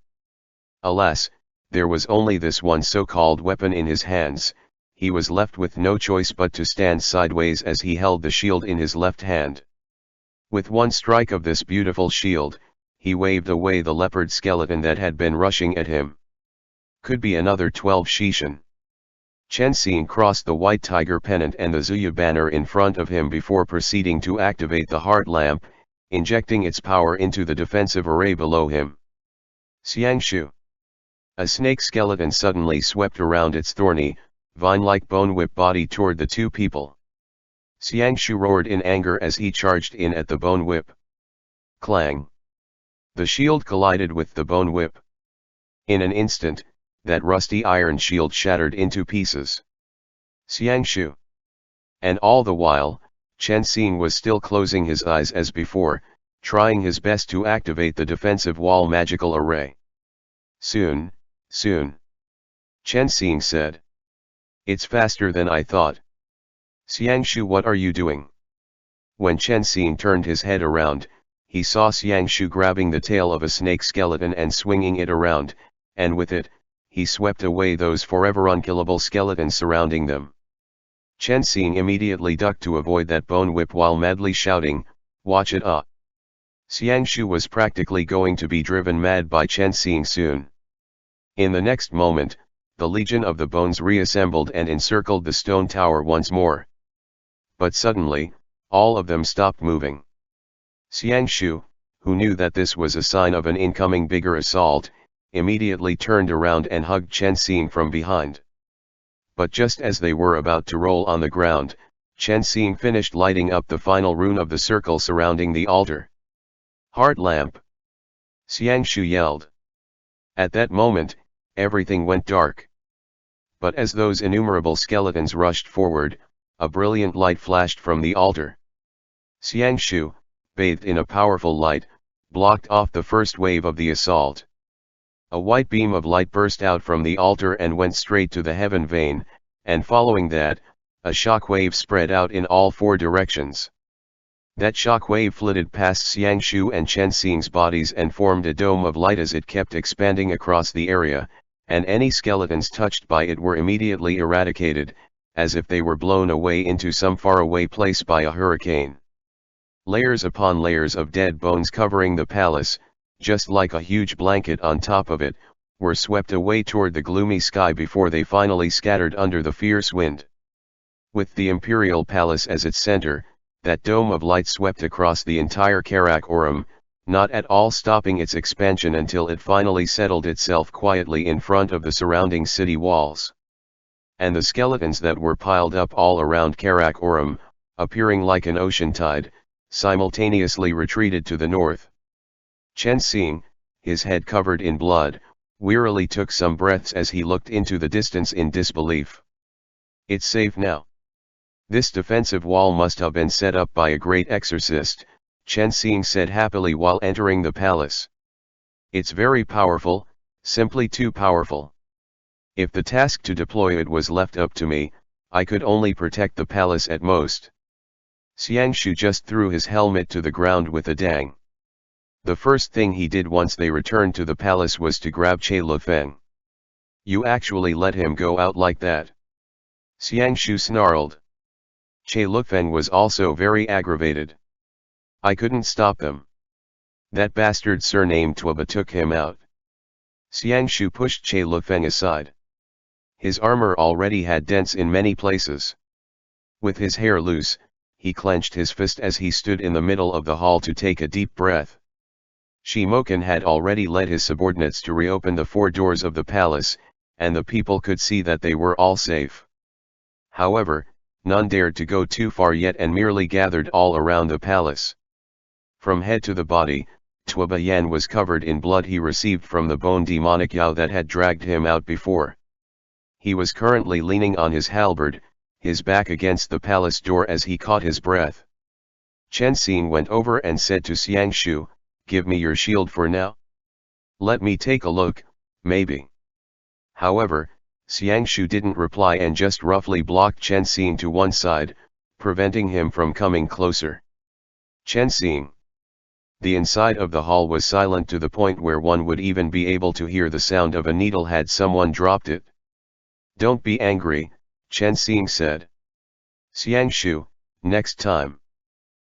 Speaker 1: Alas, there was only this one so-called weapon in his hands. He was left with no choice but to stand sideways as he held the shield in his left hand. With one strike of this beautiful shield, he waved away the leopard skeleton that had been rushing at him. Could be another 12 Shishan. Chen Xing crossed the white tiger pennant and the Zuya banner in front of him before proceeding to activate the heart lamp, injecting its power into the defensive array below him. Xiangshu. A snake skeleton suddenly swept around its thorny, vine-like bone whip body toward the two people. Xiangshu roared in anger as he charged in at the bone whip. Clang! The shield collided with the bone whip. In an instant, that rusty iron shield shattered into pieces. Xiangshu. And all the while, Chen Xing was still closing his eyes as before, trying his best to activate the defensive wall magical array. Soon, soon. Chen Xing said. It's faster than I thought. Xiangshu, what are you doing? When Chen Xing turned his head around, he saw Xiangshu grabbing the tail of a snake skeleton and swinging it around, and with it, he swept away those forever unkillable skeletons surrounding them. Chen Xing immediately ducked to avoid that bone whip while madly shouting, "Watch it ah!" Xiangshu was practically going to be driven mad by Chen Xing soon. In the next moment, the Legion of the Bones reassembled and encircled the stone tower once more. But suddenly, all of them stopped moving. Xiangshu, who knew that this was a sign of an incoming bigger assault, immediately turned around and hugged Chen Xing from behind. But just as they were about to roll on the ground, Chen Xing finished lighting up the final rune of the circle surrounding the altar. Heart lamp! Xiangshu yelled. At that moment, everything went dark. But as those innumerable skeletons rushed forward, a brilliant light flashed from the altar. Xiangshu, bathed in a powerful light, blocked off the first wave of the assault. A white beam of light burst out from the altar and went straight to the heaven vein, and following that, a shock wave spread out in all four directions. That shock wave flitted past Xiangshu and Chen Xing's bodies and formed a dome of light as it kept expanding across the area, and any skeletons touched by it were immediately eradicated, as if they were blown away into some faraway place by a hurricane. Layers upon layers of dead bones covering the palace, just like a huge blanket on top of it, were swept away toward the gloomy sky before they finally scattered under the fierce wind. With the imperial palace as its center, that dome of light swept across the entire Karakoram, not at all stopping its expansion until it finally settled itself quietly in front of the surrounding city walls. And the skeletons that were piled up all around Karakoram, appearing like an ocean tide, simultaneously retreated to the north. Chen Xing, his head covered in blood, wearily took some breaths as he looked into the distance in disbelief. It's safe now. This defensive wall must have been set up by a great exorcist, Chen Xing said happily while entering the palace. It's very powerful, simply too powerful. If the task to deploy it was left up to me, I could only protect the palace at most. Xiangshu just threw his helmet to the ground with a dang. The first thing he did once they returned to the palace was to grab Che Lufeng. You actually let him go out like that? Xiangshu snarled. Che Lufeng was also very aggravated. I couldn't stop them. That bastard surnamed Tuoba took him out. Xiangshu pushed Che Lufeng aside. His armor already had dents in many places. With his hair loose, he clenched his fist as he stood in the middle of the hall to take a deep breath. Shimoken had already led his subordinates to reopen the four doors of the palace, and the people could see that they were all safe. However, none dared to go too far yet and merely gathered all around the palace. From head to the body, Tuoba Yan was covered in blood he received from the bone demonic Yao that had dragged him out before. He was currently leaning on his halberd, his back against the palace door as he caught his breath. Chen Xing went over and said to Xiangshu, "Give me your shield for now. Let me take a look, maybe." However, Xiangshu didn't reply and just roughly blocked Chen Xing to one side, preventing him from coming closer. Chen Xing. The inside of the hall was silent to the point where one would even be able to hear the sound of a needle had someone dropped it. Don't be angry, Chen Xing said. Xiangshu, next time.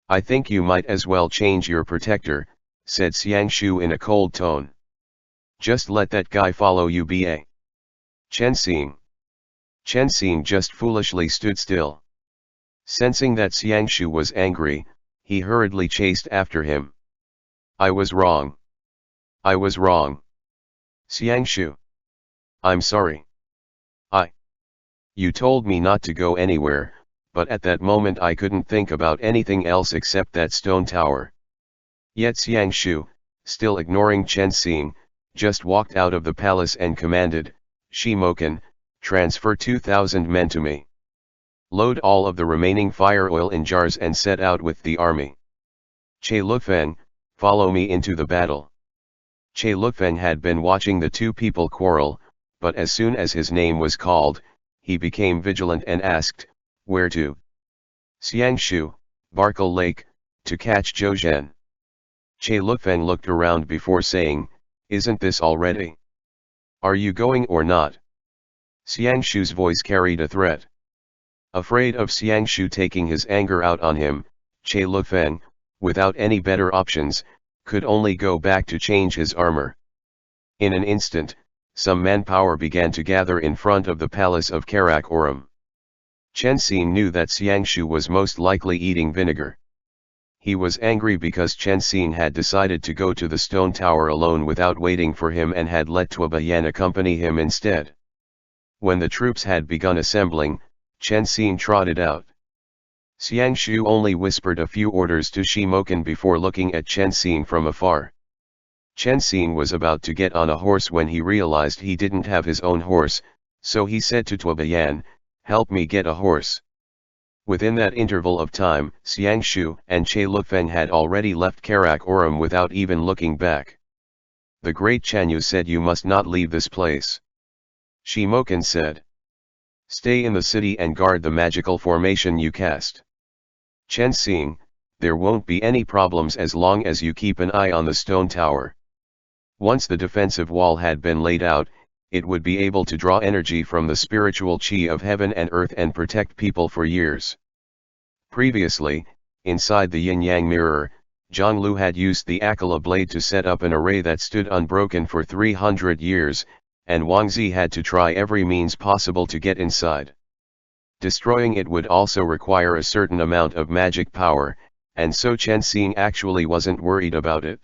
Speaker 1: I think you might as well change your protector, said Xiangshu in a cold tone. Just let that guy follow you ba. Chen Xing. Chen Xing just foolishly stood still. Sensing that Xiangshu was angry, he hurriedly chased after him. I was wrong. I was wrong. Xiangshu. I'm sorry. You told me not to go anywhere, but at that moment I couldn't think about anything else except that stone tower. Yet Xiangshu, still ignoring Chen Xing, just walked out of the palace and commanded, Shimoken, transfer 2,000 men to me. Load all of the remaining fire oil in jars and set out with the army. Che Lufeng, follow me into the battle. Che Lufeng had been watching the two people quarrel, but as soon as his name was called, he became vigilant and asked, where to? Xiangshu, Barkal Lake, to catch Zhou Zhen. Che Lufeng looked around before saying, isn't this already? Are you going or not? Xiangshu's voice carried a threat. Afraid of Xiangshu taking his anger out on him, Che Lufeng, without any better options, could only go back to change his armor. In an instant, some manpower began to gather in front of the palace of Karakoram. Chen Xin knew that Xiangshu was most likely eating vinegar. He was angry because Chen Xin had decided to go to the stone tower alone without waiting for him and had let Tuoba Yan accompany him instead. When the troops had begun assembling, Chen Xin trotted out. Xiangshu only whispered a few orders to Shimoken before looking at Chen Xin from afar. Chen Xin was about to get on a horse when he realized he didn't have his own horse, so he said to Tuoba Yan, help me get a horse. Within that interval of time, Xiangshu and Che Lufeng had already left Karakoram without even looking back. The great Chanyu said you must not leave this place. Shimoken said. Stay in the city and guard the magical formation you cast. Chen Xin, there won't be any problems as long as you keep an eye on the stone tower. Once the defensive wall had been laid out, it would be able to draw energy from the spiritual chi of heaven and earth and protect people for years. Previously, inside the yin-yang mirror, Zhonglu had used the Akala blade to set up an array that stood unbroken for 300 years, and Wang Zi had to try every means possible to get inside. Destroying it would also require a certain amount of magic power, and so Chen Xin actually wasn't worried about it.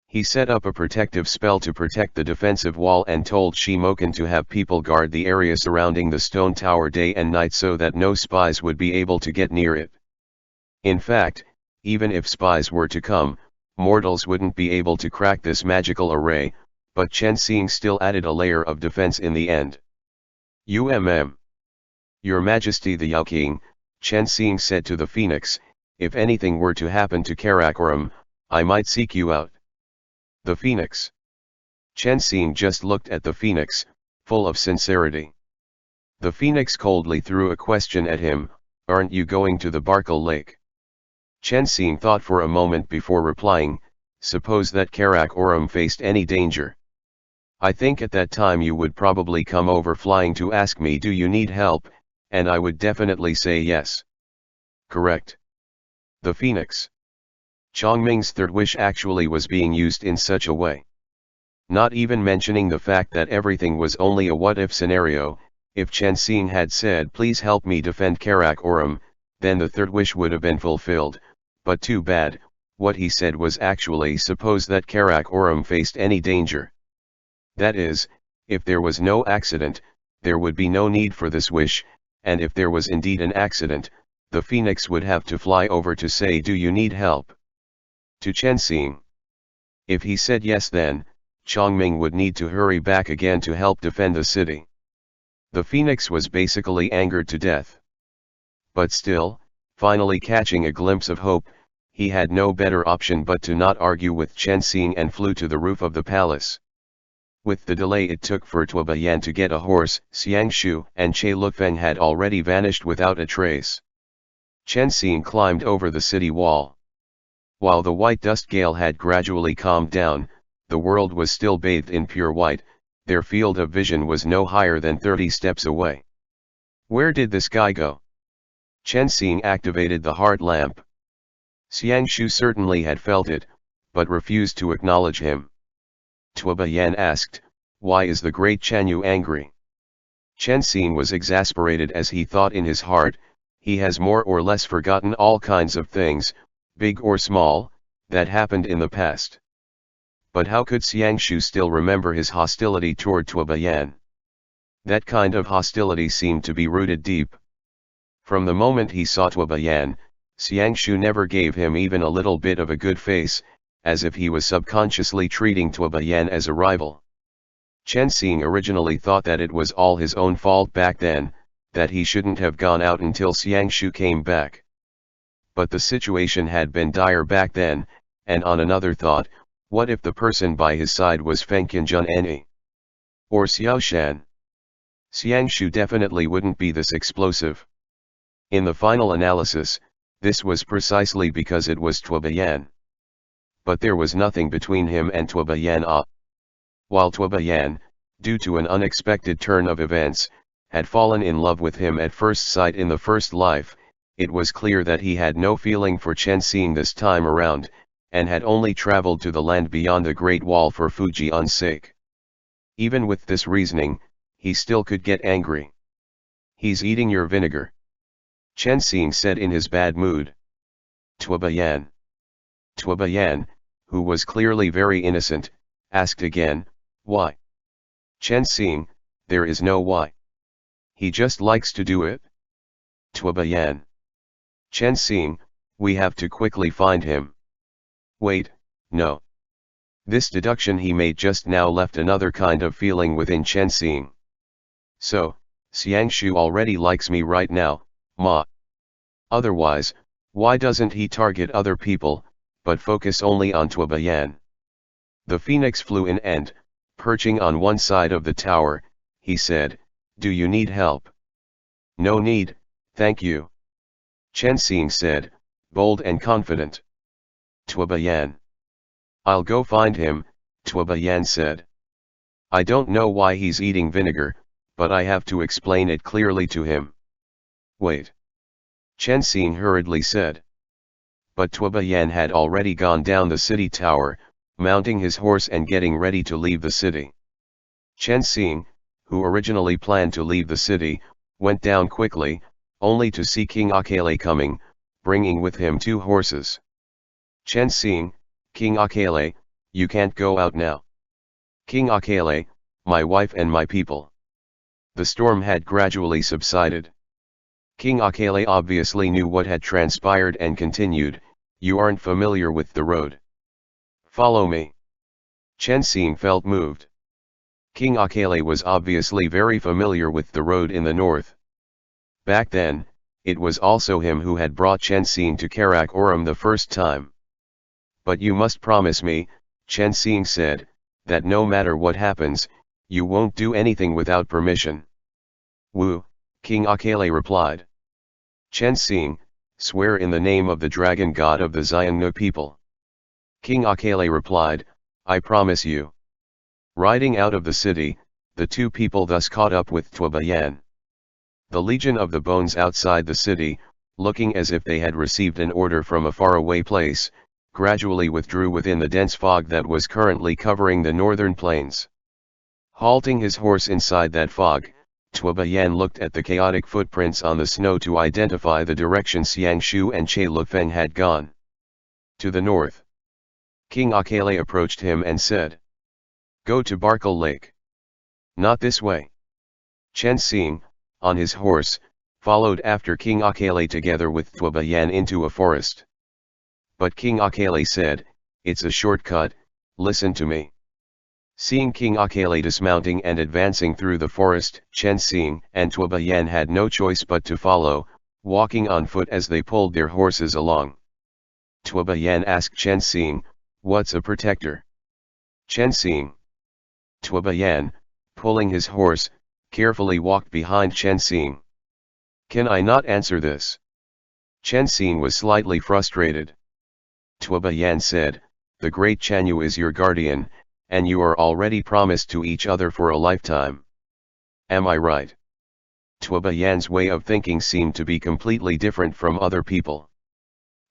Speaker 1: He set up a protective spell to protect the defensive wall and told Shimoken to have people guard the area surrounding the stone tower day and night so that no spies would be able to get near it. In fact, even if spies were to come, mortals wouldn't be able to crack this magical array, but Chen Xin still added a layer of defense in the end. Your Majesty the Yao King, Chen Xin said to the Phoenix, if anything were to happen to Karakoram, I might seek you out. The Phoenix. Chen Xin just looked at the Phoenix, full of sincerity. The Phoenix coldly threw a question at him, aren't you going to the Barkal Lake? Chen Xin thought for a moment before replying, suppose that Karakoram faced any danger. I think at that time you would probably come over flying to ask me do you need help, and I would definitely say yes. Correct. The Phoenix. Chongming's third wish actually was being used in such a way. Not even mentioning the fact that everything was only a what-if scenario, if Chen Xin had said please help me defend Karakoram, then the third wish would have been fulfilled, but too bad, what he said was actually suppose that Karakoram faced any danger. That is, if there was no accident, there would be no need for this wish, and if there was indeed an accident, the Phoenix would have to fly over to say do you need help? To Chen Xin. If he said yes then, Chongming would need to hurry back again to help defend the city. The Phoenix was basically angered to death. But still, finally catching a glimpse of hope, he had no better option but to not argue with Chen Xin and flew to the roof of the palace. With the delay it took for Tuoba Yan to get a horse, Xiangshu and Che Lufeng had already vanished without a trace. Chen Xin climbed over the city wall. While the white dust gale had gradually calmed down, the world was still bathed in pure white, their field of vision was no higher than 30 steps away. Where did this guy go? Chen Xin activated the heart lamp. Xiangshu certainly had felt it, but refused to acknowledge him. Tuoba Yan asked, why is the great Chanyu angry? Chen Xin was exasperated as he thought in his heart, he has more or less forgotten all kinds of things, big or small, that happened in the past. But how could Xiangshu still remember his hostility toward Tuoba Yan? That kind of hostility seemed to be rooted deep. From the moment he saw Tuoba Yan, Xiangshu never gave him even a little bit of a good face, as if he was subconsciously treating Tuoba Yan as a rival. Chen Xing originally thought that it was all his own fault back then, that he shouldn't have gone out until Xiangshu came back. But the situation had been dire back then, and on another thought, what if the person by his side was Feng Qianjun or Xiao Shan? Xiangshu definitely wouldn't be this explosive. In the final analysis, this was precisely because it was Tuobayan. But there was nothing between him and Tuobayan. While Tuobayan, due to an unexpected turn of events, had fallen in love with him at first sight in the first life, it was clear that he had no feeling for Chen Xing this time around, and had only traveled to the land beyond the Great Wall for Fujian's sake. Even with this reasoning, he still could get angry. "He's eating your vinegar," Chen Xing said in his bad mood. Tuobayan. Tuobayan, who was clearly very innocent, asked again, "Why?" Chen Xing, "There is no why. He just likes to do it." Tuobayan. Chen Xing, "We have to quickly find him." Wait, no. This deduction he made just now left another kind of feeling within Chen Xing. So, Xiangshu already likes me right now, ma. Otherwise, why doesn't he target other people, but focus only on Tuobayan? The phoenix flew in and, perching on one side of the tower, he said, "Do you need help?" "No need, thank you," Chen Xing said, bold and confident. Tuobayan. "I'll go find him," Tuobayan said. "I don't know why he's eating vinegar, but I have to explain it clearly to him." "Wait," Chen Xing hurriedly said. But Tuobayan had already gone down the city tower, mounting his horse and getting ready to leave the city. Chen Xing, who originally planned to leave the city, went down quickly, only to see King Akele coming, bringing with him 2 horses. "Chen Xing, King Akele, you can't go out now." "King Akele, my wife and my people." The storm had gradually subsided. King Akele obviously knew what had transpired and continued, "You aren't familiar with the road. Follow me." Chen Xing felt moved. King Akele was obviously very familiar with the road in the north. Back then, it was also him who had brought Chen Xing to Karakoram the first time. "But you must promise me," Chen Xing said, "that no matter what happens, you won't do anything without permission." "Wu," King Akele replied. Chen Xing, "Swear in the name of the dragon god of the Xiongnu people." King Akele replied, "I promise you." Riding out of the city, the 2 people thus caught up with Tuobayan. The Legion of the Bones outside the city, looking as if they had received an order from a faraway place, gradually withdrew within the dense fog that was currently covering the northern plains. Halting his horse inside that fog, Tuobayan looked at the chaotic footprints on the snow to identify the direction Xiangshu and Che Lufeng had gone. To the north. King Akele approached him and said, "Go to Barkal Lake." "Not this way." Chen Xing, on his horse, followed after King Akele together with Tuobayan into a forest. But King Akele said, "It's a shortcut, listen to me." Seeing King Akele dismounting and advancing through the forest, Chen Xing and Tuobayan had no choice but to follow, walking on foot as they pulled their horses along. Tuobayan asked Chen Xing, "What's a protector?" Chen Xing. Tuobayan, pulling his horse, carefully walked behind Chen Xing. "Can I not answer this?" Chen Xing was slightly frustrated. Tuobayan said, "The great Chanyu is your guardian, and you are already promised to each other for a lifetime. Am I right?" Tuobayan's way of thinking seemed to be completely different from other people.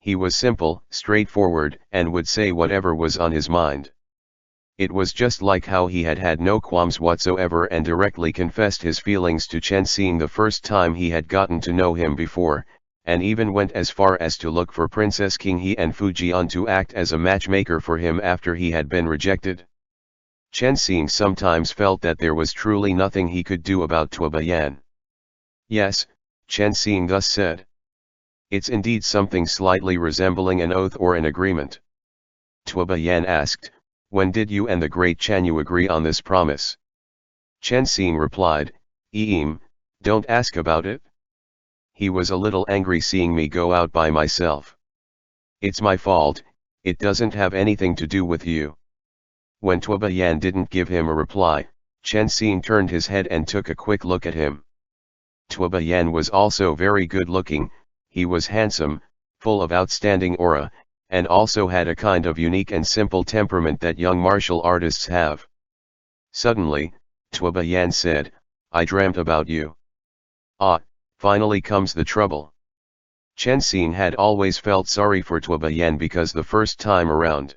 Speaker 1: He was simple, straightforward, and would say whatever was on his mind. It was just like how he had had no qualms whatsoever and directly confessed his feelings to Chen Xing the first time he had gotten to know him before, and even went as far as to look for Princess Qinghe and Fujian to act as a matchmaker for him after he had been rejected. Chen Xing sometimes felt that there was truly nothing he could do about Tuobayan. "Yes," Chen Xing thus said. "It's indeed something slightly resembling an oath or an agreement." Tuobayan asked, "When did you and the great Chanyu agree on this promise?" Chen Xing replied, don't ask about it. He was a little angry seeing me go out by myself. It's my fault, it doesn't have anything to do with you. When Tuoba Yan didn't give him a reply, Chen Xing turned his head and took a quick look at him. Tuoba Yan was also very good looking, he was handsome, full of outstanding aura, and also had a kind of unique and simple temperament that young martial artists have. Suddenly, Tuoba Yan said, I dreamt about you. Ah, finally comes the trouble. Chen Xing had always felt sorry for Tuoba Yan because the first time around.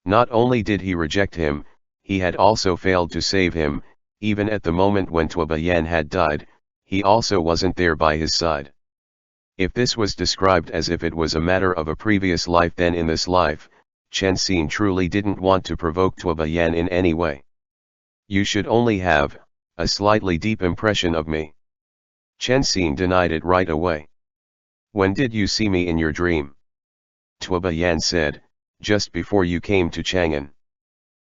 Speaker 1: Not only did he reject him, he had also failed to save him, even at the moment when Tuoba Yan had died, he also wasn't there by his side. If this was described as if it was a matter of a previous life, then in this life, Chen Xing truly didn't want to provoke Tuoba Yan in any way. You should only have a slightly deep impression of me. Chen Xing denied it right away. When did you see me in your dream? Tuoba Yan said, just before you came to Chang'an.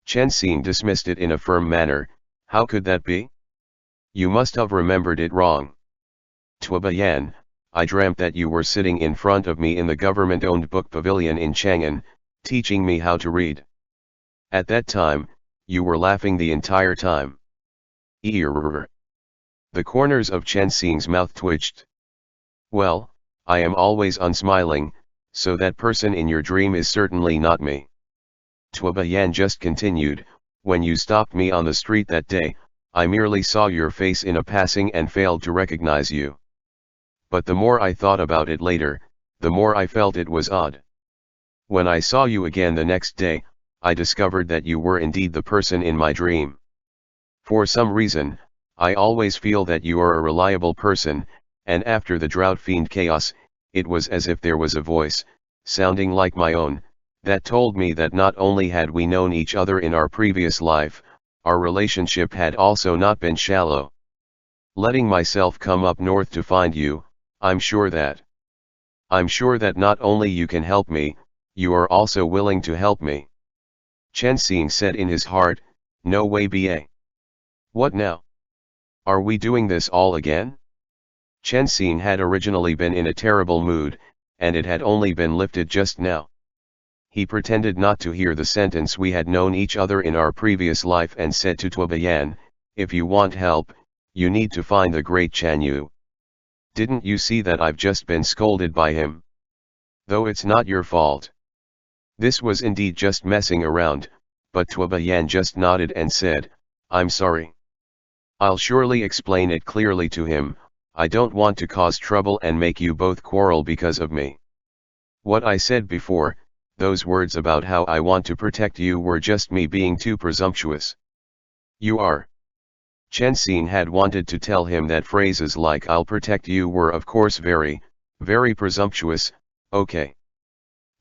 Speaker 1: Chen Xing dismissed it in a firm manner, how could that be? You must have remembered it wrong. Tuoba Yan, I dreamt that you were sitting in front of me in the government-owned book pavilion in Chang'an, teaching me how to read. At that time, you were laughing the entire time. The corners of Chen Xing's mouth twitched. Well, I am always unsmiling, so that person in your dream is certainly not me. Tuoba Yan just continued, when you stopped me on the street that day, I merely saw your face in a passing and failed to recognize you. But the more I thought about it later, the more I felt it was odd. When I saw you again the next day, I discovered that you were indeed the person in my dream. For some reason, I always feel that you are a reliable person, and after the drought fiend chaos, it was as if there was a voice, sounding like my own, that told me that not only had we known each other in our previous life, our relationship had also not been shallow. Letting myself come up north to find you, I'm sure that not only you can help me, you are also willing to help me. Chen Xing said in his heart, no way ba. What now? Are we doing this all again? Chen Xing had originally been in a terrible mood, and it had only been lifted just now. He pretended not to hear the sentence we had known each other in our previous life and said to Tuoba Yan, if you want help, you need to find the great Chan Yu. Didn't you see that I've just been scolded by him? Though it's not your fault. This was indeed just messing around, but Tuoba Yan just nodded and said, I'm sorry. I'll surely explain it clearly to him, I don't want to cause trouble and make you both quarrel because of me. What I said before, those words about how I want to protect you were just me being too presumptuous. You are. Chen Xing had wanted to tell him that phrases like I'll protect you were of course very, very presumptuous, okay.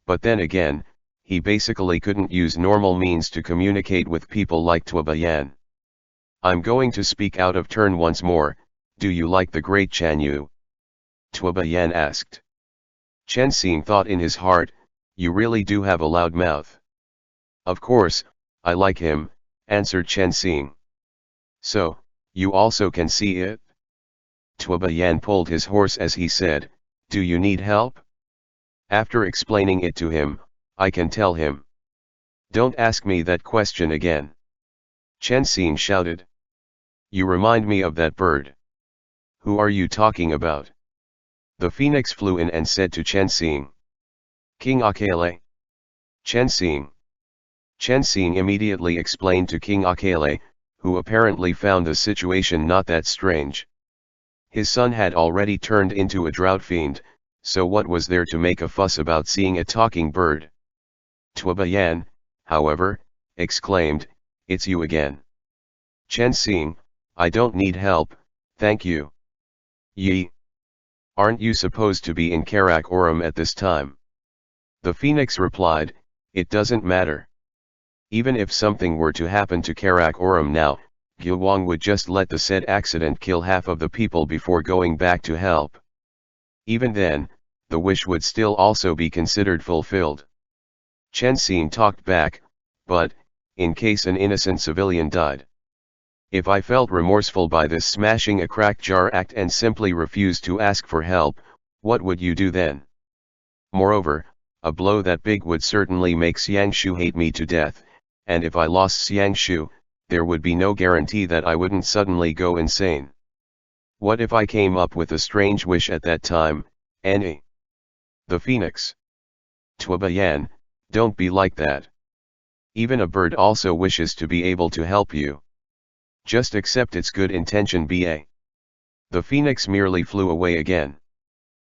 Speaker 1: But then again, he basically couldn't use normal means to communicate with people like Tuoba Yan. I'm going to speak out of turn once more, do you like the great Chan Yu? Tuoba Yan asked. Chen Xing thought in his heart, you really do have a loud mouth. Of course, I like him, answered Chen Xing. So, you also can see it? Tuoba Yan pulled his horse as he said, do you need help? After explaining it to him, I can tell him. Don't ask me that question again. Chen Xing shouted. You remind me of that bird. Who are you talking about? The phoenix flew in and said to Chen Xing. King Akele. Chen Xing. Chen Xing immediately explained to King Akele, who apparently found the situation not that strange. His son had already turned into a drought fiend, so what was there to make a fuss about seeing a talking bird? Tuoba Yan, however, exclaimed, it's you again. Chen Xing, I don't need help, thank you. Yi. Aren't you supposed to be in Karakoram at this time? The phoenix replied, it doesn't matter. Even if something were to happen to Karakoram now, Gyuwang would just let the said accident kill half of the people before going back to help. Even then, the wish would still also be considered fulfilled. Chen Xing talked back, but, in case an innocent civilian died. If I felt remorseful by this smashing a cracked jar act and simply refused to ask for help, what would you do then? Moreover, a blow that big would certainly make Xiangshu hate me to death, and if I lost Xiangshu, there would be no guarantee that I wouldn't suddenly go insane. What if I came up with a strange wish at that time, Annie? The phoenix. Tuobayan, don't be like that. Even a bird also wishes to be able to help you. Just accept its good intention, ba. The phoenix merely flew away again.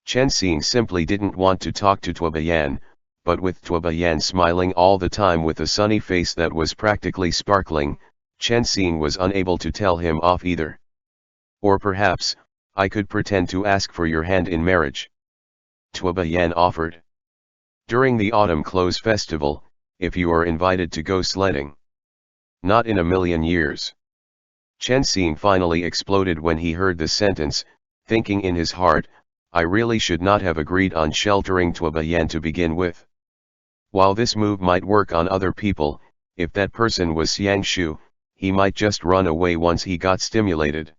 Speaker 1: Chen Xing simply didn't want to talk to Tuobayan, but with Tuobayan smiling all the time with a sunny face that was practically sparkling, Chen Xing was unable to tell him off either. Or perhaps, I could pretend to ask for your hand in marriage. Tuobayan offered. During the autumn clothes festival, if you are invited to go sledding. Not in a million years. Chen Xing finally exploded when he heard the sentence, thinking in his heart, I really should not have agreed on sheltering Tuobayan to begin with. While this move might work on other people, if that person was Xiangshu, he might just run away once he got stimulated.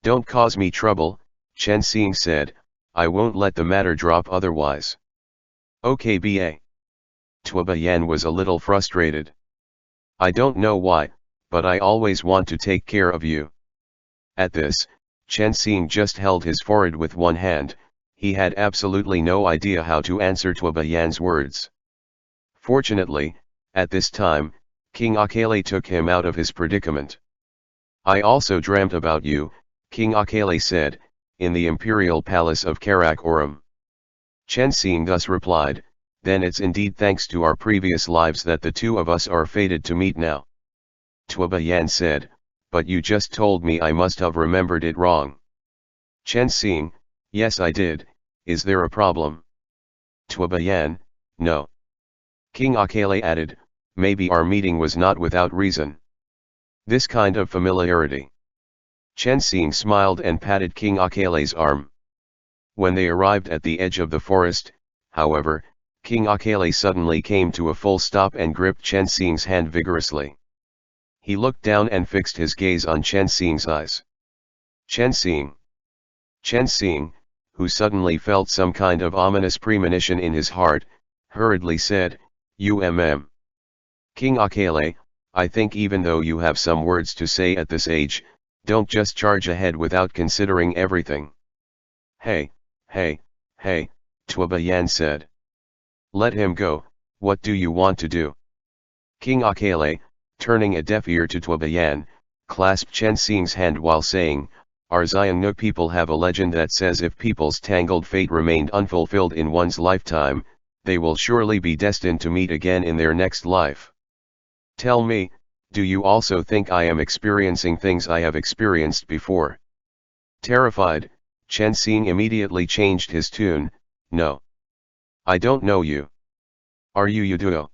Speaker 1: Don't cause me trouble, Chen Xing said, I won't let the matter drop otherwise. Okay ba. Tuobayan was a little frustrated. I don't know why, but I always want to take care of you. At this, Chen Xing just held his forehead with one hand, he had absolutely no idea how to answer Tuobayan's words. Fortunately, at this time, King Akele took him out of his predicament. I also dreamt about you, King Akele said, in the imperial palace of Karakoram. Chen Xing thus replied, then it's indeed thanks to our previous lives that the two of us are fated to meet now. Tuobayan said, but you just told me I must have remembered it wrong. Chen Xing, yes I did, is there a problem? Tuobayan, no. King Akele added, maybe our meeting was not without reason. This kind of familiarity. Chen Xing smiled and patted King Akele's arm. When they arrived at the edge of the forest, however, King Akele suddenly came to a full stop and gripped Chen Xing's hand vigorously. He looked down and fixed his gaze on Chen Xing's eyes. Chen Xing. Chen Xing, who suddenly felt some kind of ominous premonition in his heart, hurriedly said, King Akele, I think even though you have some words to say at this age, don't just charge ahead without considering everything. Hey, Tuobayan said. Let him go, what do you want to do? King Akele, turning a deaf ear to Tuobayan, clasped Chen Xing's hand while saying, our Xiongnu people have a legend that says if people's tangled fate remained unfulfilled in one's lifetime, they will surely be destined to meet again in their next life. Tell me, do you also think I am experiencing things I have experienced before? Terrified, Chen Xing immediately changed his tune, no. I don't know you. Are you Yuduo?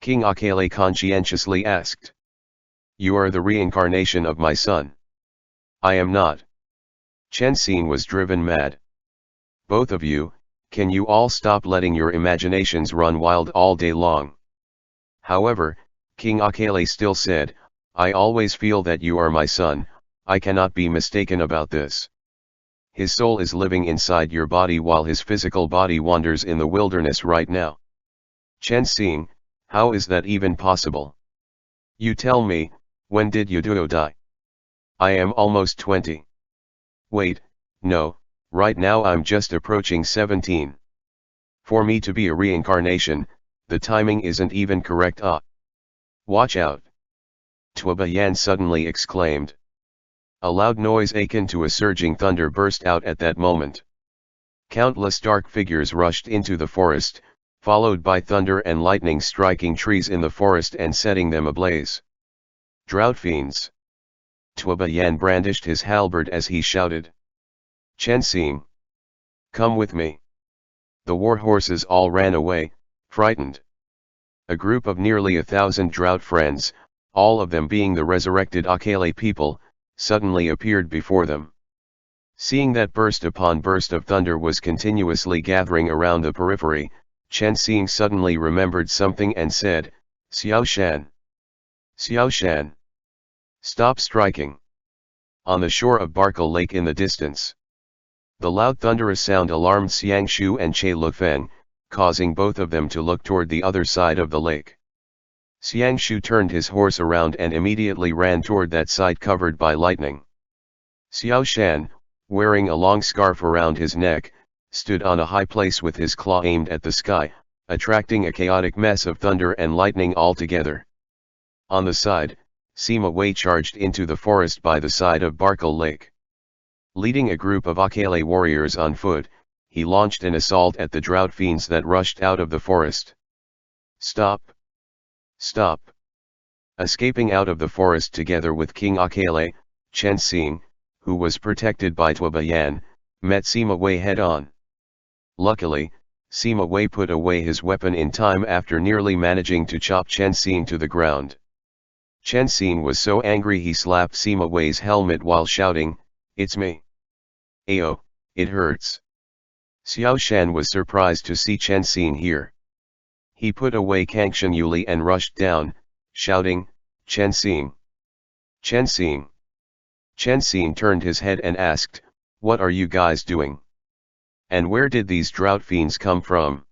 Speaker 1: King Akele conscientiously asked. You are the reincarnation of my son. I am not. Chen Xing was driven mad. Both of you, can you all stop letting your imaginations run wild all day long? However, King Akele still said, I always feel that you are my son, I cannot be mistaken about this. His soul is living inside your body while his physical body wanders in the wilderness right now. Chen Xing, how is that even possible? You tell me, when did Yuduo die? I am almost 20. Wait, no, right now I'm just approaching 17. For me to be a reincarnation, the timing isn't even correct. Watch out! Tuobayan suddenly exclaimed. A loud noise akin to a surging thunder burst out at that moment. Countless dark figures rushed into the forest, followed by thunder and lightning striking trees in the forest and setting them ablaze. Drought fiends! Tuobayan brandished his halberd as he shouted. Chen Xing! Come with me! The war horses all ran away, frightened. A group of nearly 1,000 drought friends, all of them being the resurrected Akele people, suddenly appeared before them. Seeing that burst upon burst of thunder was continuously gathering around the periphery, Chen Xing suddenly remembered something and said, Xiao Shan! Xiao Shan! Stop striking. On the shore of Barkal Lake in the distance. The loud thunderous sound alarmed Xiang Shu and Che Lufeng, causing both of them to look toward the other side of the lake. Xiang Shu turned his horse around and immediately ran toward that side covered by lightning. Xiao Shan, wearing a long scarf around his neck, stood on a high place with his claw aimed at the sky, attracting a chaotic mess of thunder and lightning all together. On the side, Sima Wei charged into the forest by the side of Barkal Lake. Leading a group of Akele warriors on foot, he launched an assault at the drought fiends that rushed out of the forest. Stop! Stop! Escaping out of the forest together with King Akele, Chen Xing, who was protected by Tuoba Yan, met Sima Wei head-on. Luckily, Sima Wei put away his weapon in time after nearly managing to chop Chen Xing to the ground. Chen Xing was so angry he slapped Sima Wei's helmet while shouting, "It's me! Ayo, it hurts!" Xiao Shan was surprised to see Chen Xing here. He put away Kangxin Yuli and rushed down, shouting, "Chen Xing! Chen Xing!" Chen Xing turned his head and asked, "What are you guys doing? And where did these drought fiends come from?"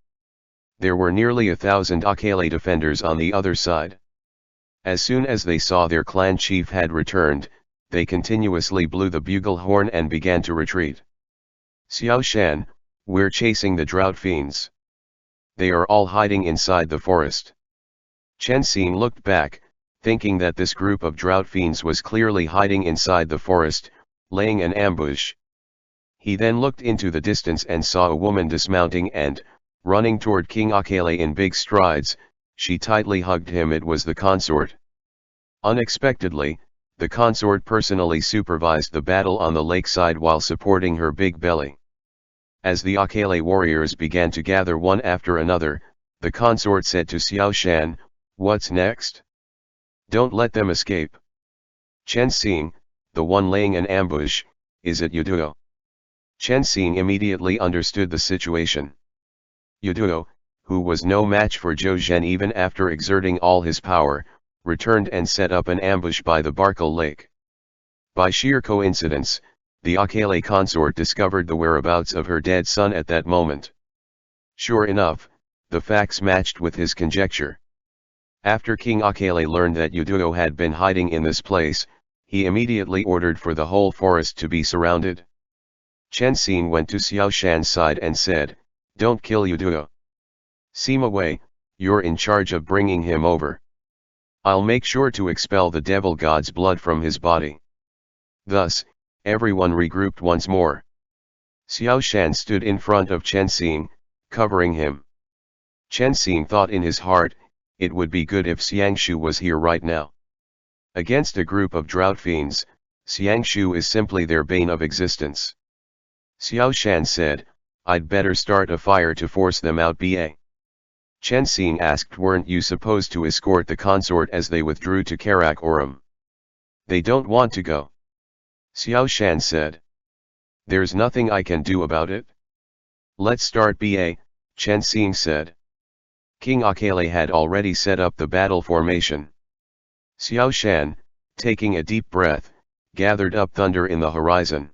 Speaker 1: There were nearly 1,000 Akele defenders on the other side. As soon as they saw their clan chief had returned, they continuously blew the bugle horn and began to retreat. "Xiao Shan, we're chasing the drought fiends. They are all hiding inside the forest." Chen Xing looked back, thinking that this group of drought fiends was clearly hiding inside the forest, laying an ambush. He then looked into the distance and saw a woman dismounting and, running toward King Akele in big strides. She tightly hugged him. It was the consort. Unexpectedly, the consort personally supervised the battle on the lakeside while supporting her big belly. As the Akele warriors began to gather one after another, the consort said to Xiao Shan, "What's next? Don't let them escape." "Chen Xing, the one laying an ambush, is it Yuduo?" Chen Xing immediately understood the situation. Yuduo, who was no match for Zhou Zhen even after exerting all his power, returned and set up an ambush by the Barkal Lake. By sheer coincidence, the Akele consort discovered the whereabouts of her dead son at that moment. Sure enough, the facts matched with his conjecture. After King Akele learned that Yuduo had been hiding in this place, he immediately ordered for the whole forest to be surrounded. Chen Xing went to Xiao Shan's side and said, "Don't kill Yuduo. Sima Wei, you're in charge of bringing him over. I'll make sure to expel the devil god's blood from his body." Thus, everyone regrouped once more. Xiao Shan stood in front of Chen Xing, covering him. Chen Xing thought in his heart, it would be good if Xiang Shu was here right now. Against a group of drought fiends, Xiang Shu is simply their bane of existence. Xiao Shan said, "I'd better start a fire to force them out." Chen Xing asked, "Weren't you supposed to escort the consort as they withdrew to Karakoram?" "They don't want to go." Xiao Shan said. "There's nothing I can do about it." "Let's start." Chen Xing said. King Akele had already set up the battle formation. Xiao Shan, taking a deep breath, gathered up thunder in the horizon.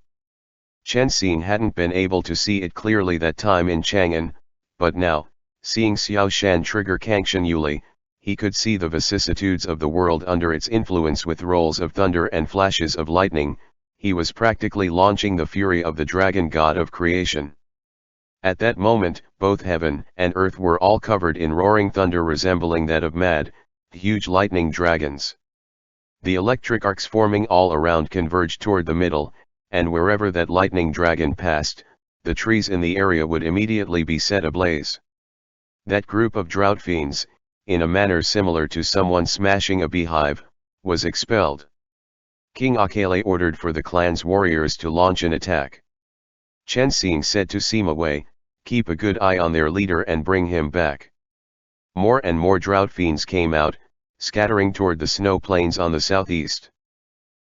Speaker 1: Chen Xing hadn't been able to see it clearly that time in Chang'an, but now, seeing Xiao Shan trigger Kangxin Yuli, he could see the vicissitudes of the world under its influence with rolls of thunder and flashes of lightning. He was practically launching the fury of the dragon god of creation. At that moment, both heaven and earth were all covered in roaring thunder resembling that of mad, huge lightning dragons. The electric arcs forming all around converged toward the middle, and wherever that lightning dragon passed, the trees in the area would immediately be set ablaze. That group of drought fiends, in a manner similar to someone smashing a beehive, was expelled. King Akele ordered for the clan's warriors to launch an attack. Chen Xing said to Sima Wei, "Keep a good eye on their leader and bring him back." More and more drought fiends came out, scattering toward the snow plains on the southeast.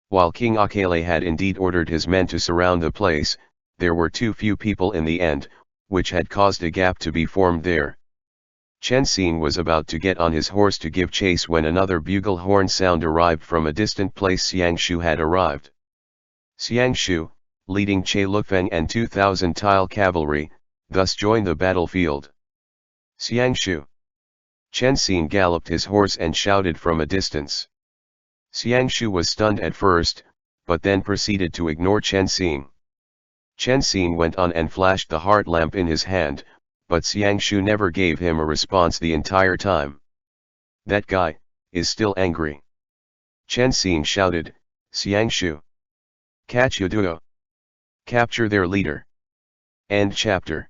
Speaker 1: While King Akele had indeed ordered his men to surround the place, there were too few people in the end, which had caused a gap to be formed there. Chen Xing was about to get on his horse to give chase when another bugle horn sound arrived from a distant place. Xiangshu had arrived. Xiangshu, leading Che Lufeng and 2,000 tile cavalry, thus joined the battlefield. Xiangshu. Chen Xing galloped his horse and shouted from a distance. Xiangshu was stunned at first, but then proceeded to ignore Chen Xing. Chen Xing went on and flashed the heart lamp in his hand, but Xiangshu never gave him a response the entire time. That guy is still angry. Chen Xing shouted, Xiangshu. Catch Yaduo. Capture their leader. End chapter.